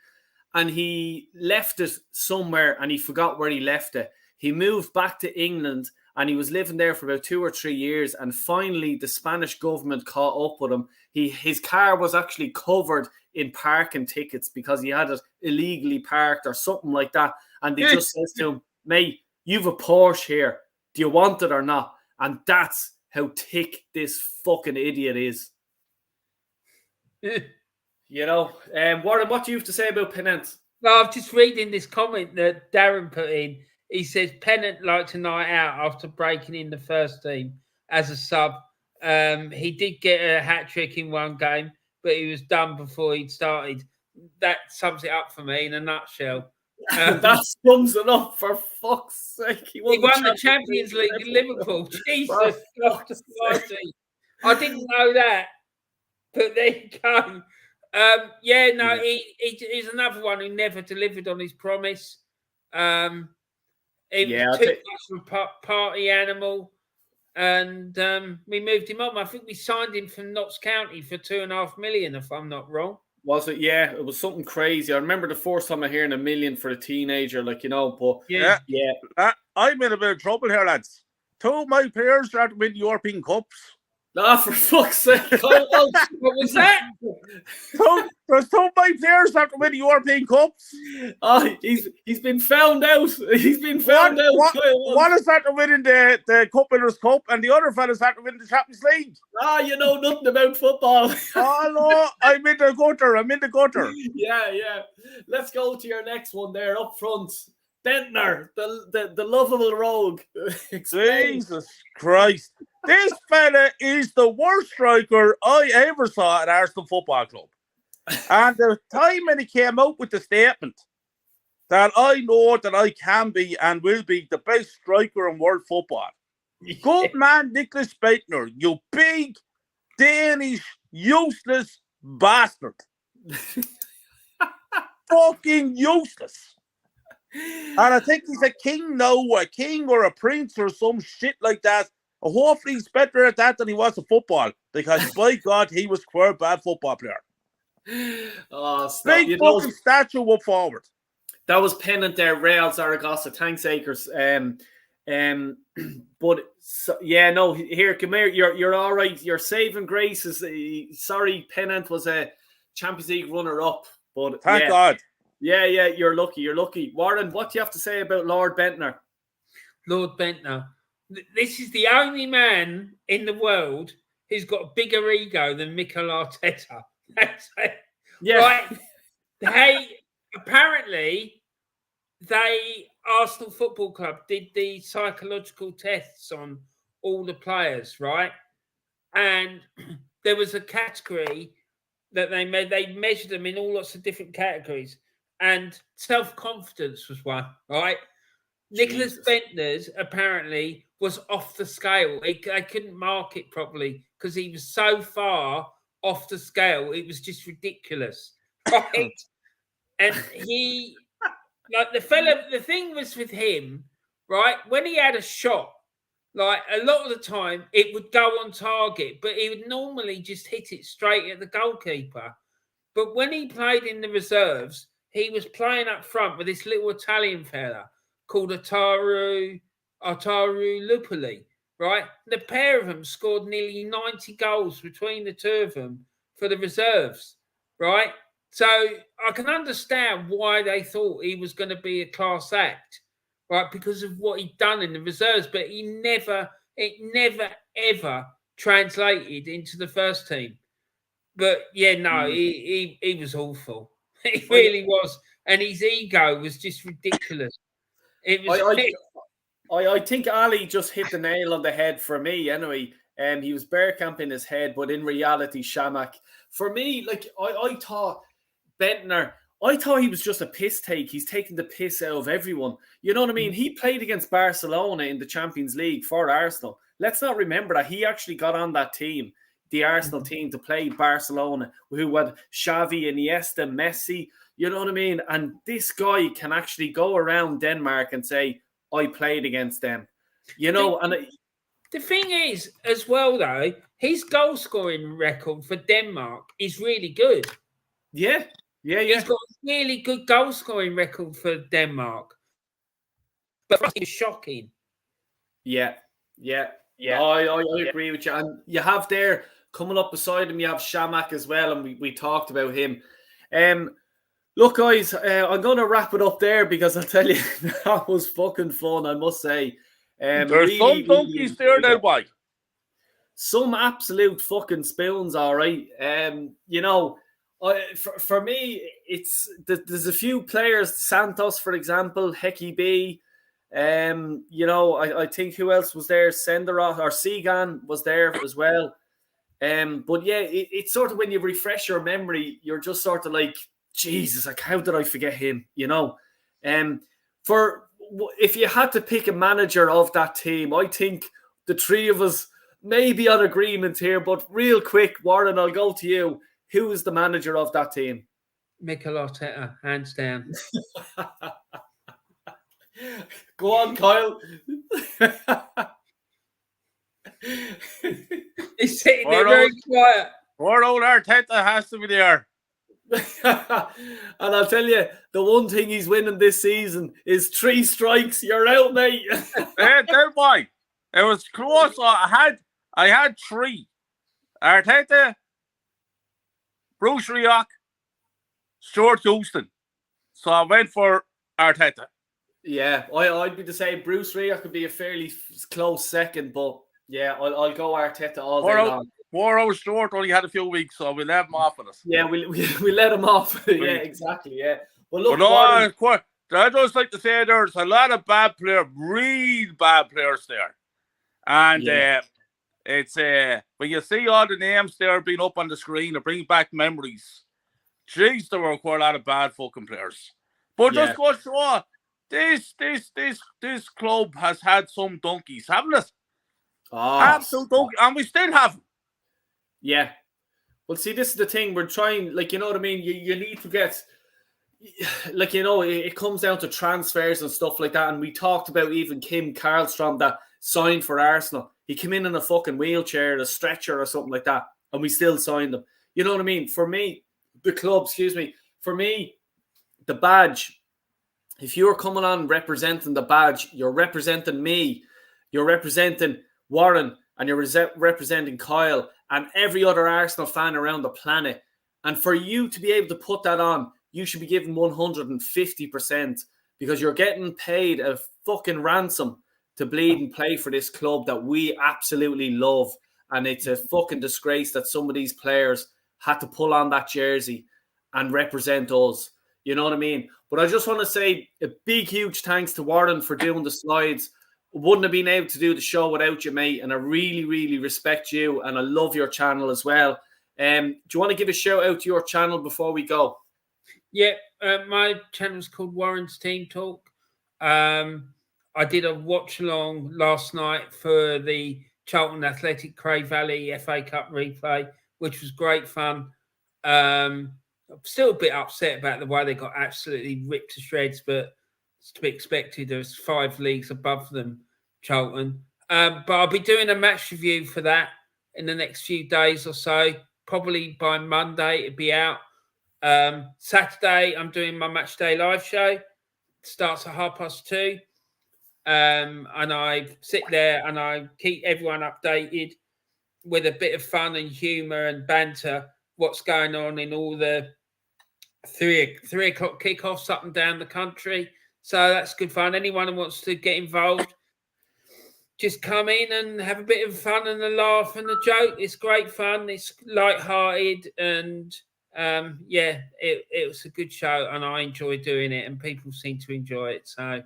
And he left it somewhere and he forgot where he left it. He moved back to England and he was living there for about 2 or 3 years. And finally, the Spanish government caught up with him. His car was actually covered in parking tickets because he had it illegally parked or something like that. And they just says to him, mate, you've a Porsche here. Do you want it or not? And that's how thick this fucking idiot is. You know, Warren, what do you have to say about Pennant? Well, I'm just reading this comment that Darren put in. He says Pennant liked a night out after breaking in the first team as a sub. He did get a hat trick in one game, but he was done before he'd started. That sums it up for me in a nutshell. That sums it up, for fuck's sake. He won the Champions League in Liverpool. Jesus God Almighty. I didn't know that, but there you go. He's another one who never delivered on his promise. He was too much of a party animal, and we moved him on. I think we signed him from Notts County for $2.5 million, if I'm not wrong. Was it? Yeah, it was something crazy. I remember the first time I hearing $1 million for a teenager, like, you know, but I'm in a bit of trouble here, lads. 2 of my players are to win the European Cups. Ah, for fuck's sake. Kyle Walsh. What was that? There's two big players after winning European Cups. Oh, he's been found out. He's been found out. One is after winning the Cup Winners' Cup, and the other fella's after winning the Champions League. Ah, you know nothing about football. Oh no, I'm in the gutter. Yeah. Let's go to your next one there up front. Bentner, the lovable rogue. Jesus Christ. This fella is the worst striker I ever saw at Arsenal Football Club. And the time when he came out with the statement that I know that I can be and will be the best striker in world football. Good man, Nicholas Bentner, you big, Danish, useless bastard. Fucking useless. And I think he's a king now, a king or a prince or some shit like that. Hopefully he's better at that than he was at football, because by God, he was quite a bad football player. Oh, stop. Big fucking statue up forward. That was pennant there, Real Zaragoza. Thanks, Akers. But yeah, no. Here, come here. You're all right. Your saving grace is sorry. Pennant was a Champions League runner-up, but thank God. Yeah. You're lucky. Warren, what do you have to say about Lord Bentner? Lord Bentner. This is the only man in the world who's got a bigger ego than Mikel Arteta. Yeah. Right? Arsenal Football Club did the psychological tests on all the players, right? And there was a category that they made. They measured them in all lots of different categories, and self-confidence was one, right? Nicholas Bentner's apparently was off the scale. I couldn't mark it properly because he was so far off the scale. It was just ridiculous, right? And he, like the thing was with him, right? When he had a shot, like a lot of the time it would go on target, but he would normally just hit it straight at the goalkeeper. But when he played in the reserves, he was playing up front with this little Italian fella called Ataru Lupoli, right? The pair of them scored nearly 90 goals between the two of them for the reserves, right? So I can understand why they thought he was going to be a class act, right? Because of what he'd done in the reserves, but it never, ever translated into the first team. But yeah, no, he was awful. He really was. And his ego was just ridiculous. It was. I think Ali just hit the nail on the head for me anyway. He was Bergkamp in his head, but in reality, Shamak. For me, like I thought Bentner, I thought he was just a piss take. He's taking the piss out of everyone. You know what I mean? He played against Barcelona in the Champions League for Arsenal. Let's not remember that he actually got on that team, the Arsenal team, to play Barcelona, who had Xavi, Iniesta, Messi. You know what I mean? And this guy can actually go around Denmark and say, I played against them. You know, the thing is, as well, though, his goal scoring record for Denmark is really good. Yeah. He's got a really good goal scoring record for Denmark. But it's shocking. Yeah. I agree with you. And you have there, coming up beside him, you have Shamak as well, and we talked about him. Look, guys, I'm going to wrap it up there because I'll tell you, that was fucking fun, I must say. There's really, some donkeys there, that way. Some absolute fucking spoons, all right. You know, for me, there's a few players, Santos, for example, Hecky B. You know, I think who else was there? Senderoth or Segan was there as well. But yeah, it's sort of when you refresh your memory, you're just sort of like, Jesus, like how did I forget him? You know, if you had to pick a manager of that team, I think the three of us may be on agreement here. But real quick, Warren, I'll go to you. Who is the manager of that team? Mikel Arteta, hands down. Go on, Kyle. He's sitting there very quiet. Poor old Arteta has to be there. And I'll tell you, the one thing he's winning this season is 3 strikes. You're out, mate. Tell me, it was close. I had 3. Arteta, Bruce Rioch, Stuart Houston. So I went for Arteta. Yeah, I'd be the same. Bruce Rioch could be a fairly close second, but yeah, I'll go Arteta all day long. 4 hours short, only had a few weeks, so we'll have him off of us. Yeah, we let him off. Yeah, exactly. Yeah. But look, I just like to say there's a lot of bad players, real bad players there. And it's when you see all the names there being up on the screen, it brings back memories. Jeez, there were quite a lot of bad fucking players. But just go show this club has had some donkeys, haven't it? Oh, absolute donkey, and we still have them. Yeah. Well, see, this is the thing. We're trying, like, you know what I mean? You need to get, like, you know, it comes down to transfers and stuff like that. And we talked about even Kim Karlstrom that signed for Arsenal. He came in a fucking wheelchair, a stretcher or something like that, and we still signed him. You know what I mean? For me, the club, for me, the badge, if you're coming on representing the badge, you're representing me, you're representing Warren, and you're representing Kyle and every other Arsenal fan around the planet. And for you to be able to put that on, you should be given 150% because you're getting paid a fucking ransom to bleed and play for this club that we absolutely love. And it's a fucking disgrace that some of these players had to pull on that jersey and represent us. You know what I mean? But I just want to say a big, huge thanks to Warren for doing the slides. Wouldn't have been able to do the show without you, mate. And I really, really respect you. And I love your channel as well. Do you want to give a shout out to your channel before we go? Yeah, my channel is called Warren's Team Talk. I did a watch along last night for the Charlton Athletic Cray Valley FA Cup replay, which was great fun. I'm still a bit upset about the way they got absolutely ripped to shreds, but it's to be expected. There's 5 leagues above them, Charlton. But I'll be doing a match review for that in the next few days or so. Probably by Monday it'll be out. Saturday I'm doing my match day live show. It starts at 2:30. And I sit there and I keep everyone updated with a bit of fun and humour and banter. What's going on in all the 3 o'clock kickoffs up and down the country. So that's good fun. Anyone who wants to get involved, just come in and have a bit of fun and a laugh and a joke. It's great fun. It's light-hearted and it was a good show and I enjoy doing it and people seem to enjoy it. So I'm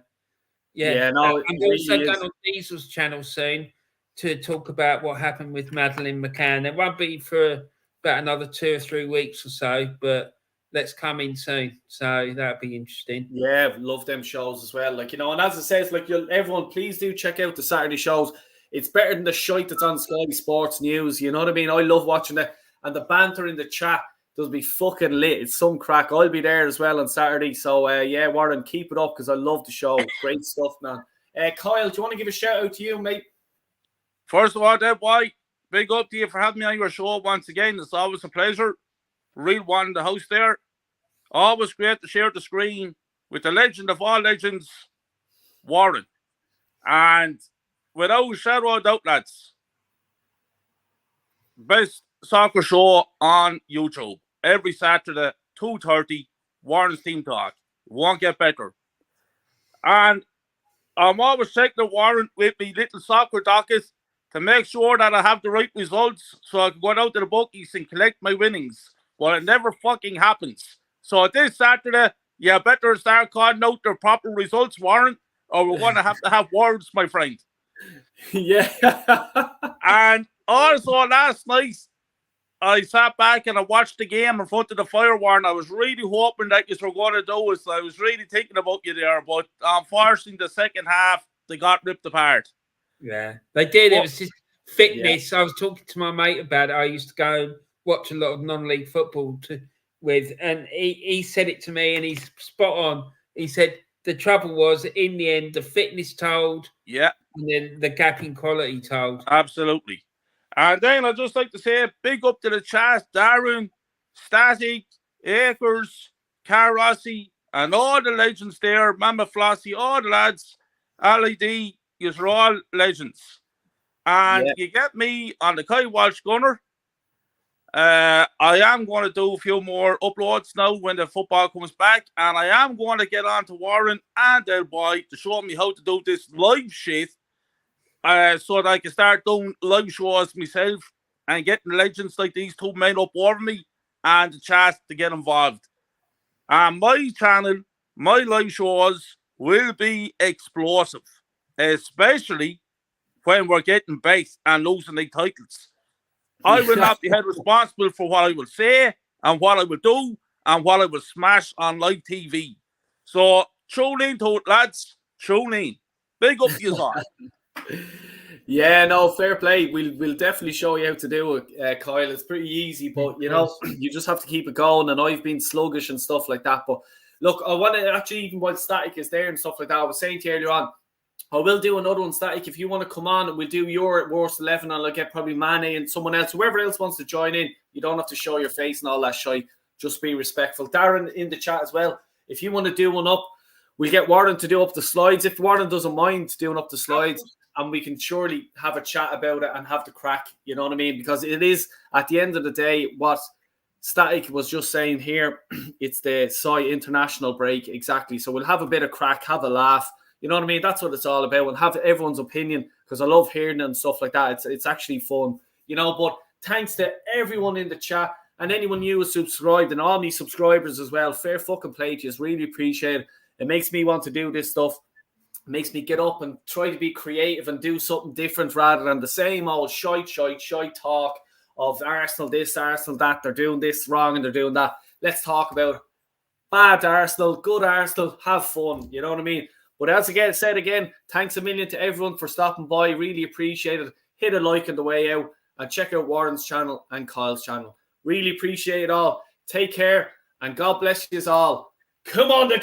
also going on Diesel's channel soon to talk about what happened with Madeleine McCann. It won't be for about another 2 or 3 weeks or so, but let's come in soon. So that'd be interesting. Yeah, love them shows as well. Like, you know, and as it says, like, everyone, please do check out the Saturday shows. It's better than the shite that's on Sky Sports News. You know what I mean? I love watching it. And the banter in the chat does be fucking lit. It's some crack. I'll be there as well on Saturday. So, Warren, keep it up because I love the show. Great stuff, man. Kyle, do you want to give a shout out to you, mate? First of all, Deb White, big up to you for having me on your show once again. It's always a pleasure. Real one in the house there. Always great to share the screen with the legend of all legends, Warren. And without a shadow of doubt, lads, best soccer show on YouTube. Every Saturday, 2:30, Warren's Team Talk. Won't get better. And I'm always checking Warren with me little soccer dockets to make sure that I have the right results so I can go out to the bookies and collect my winnings. Well, it never fucking happens. So this Saturday, you better start calling out the proper results, Warren, or we're going to have words, my friend. Yeah. And also last night, I sat back and I watched the game in front of the fire, Warren. I was really hoping that you were going to do it. So I was really thinking about you there. But unfortunately, the second half, they got ripped apart. Yeah, they did. It was just fitness. Yeah. I was talking to my mate about it. I used to go and watch a lot of non-league football and he said it to me and he's spot on. He said the trouble was, in the end, the fitness told. Yeah. And then the gap in quality told. Absolutely. And then I'd just like to say big up to the chat, Darren, Static, Akers, Carossi, and all the legends there, Mama Flossie, all the lads, LED, you're all legends. And you get me on the Kyle Walsh Gunner, I am going to do a few more uploads now when the football comes back, and I am going to get on to Warren and Del Boy to show me how to do this live shit, so that I can start doing live shows myself and getting legends like these two men up over me and the chance to get involved. And my channel, my live shows will be explosive, especially when we're getting based and losing the titles. I will not be held responsible for what I will say and what I will do and what I will smash on live TV. So tune in to it, lads. Tune in. Big up to you all. Yeah, no, fair play. We'll definitely show you how to do it, Kyle. It's pretty easy, but you know, you just have to keep it going. And I've been sluggish and stuff like that. But look, I want to actually, even while Static is there and stuff like that, I was saying to you earlier on, I will do another one, Static. If you want to come on, we'll do your worst 11, and I'll get probably Mane and someone else, whoever else wants to join in. You don't have to show your face and all that shit. Just be respectful. Darren in the chat as well. If you want to do one up, we'll get Warren to do up the slides. If Warren doesn't mind doing up the slides, and we can surely have a chat about it and have the crack, you know what I mean? Because it is, at the end of the day, what Static was just saying here, it's the SOI international break, exactly. So we'll have a bit of crack, have a laugh, you know what I mean? That's what it's all about, and have everyone's opinion, because I love hearing it and stuff like that. It's actually fun, you know. But thanks to everyone in the chat and anyone new who's subscribed, and all my subscribers as well. Fair fucking play to you. Really appreciate it. It makes me want to do this stuff. Makes me get up and try to be creative and do something different rather than the same old shite talk of Arsenal this, Arsenal that, they're doing this wrong and they're doing that. Let's talk about bad Arsenal, good Arsenal, have fun, you know what I mean? But as I said again, thanks a million to everyone for stopping by. Really appreciate it. Hit a like on the way out and check out Warren's channel and Kyle's channel. Really appreciate it all. Take care and God bless you all. Come on,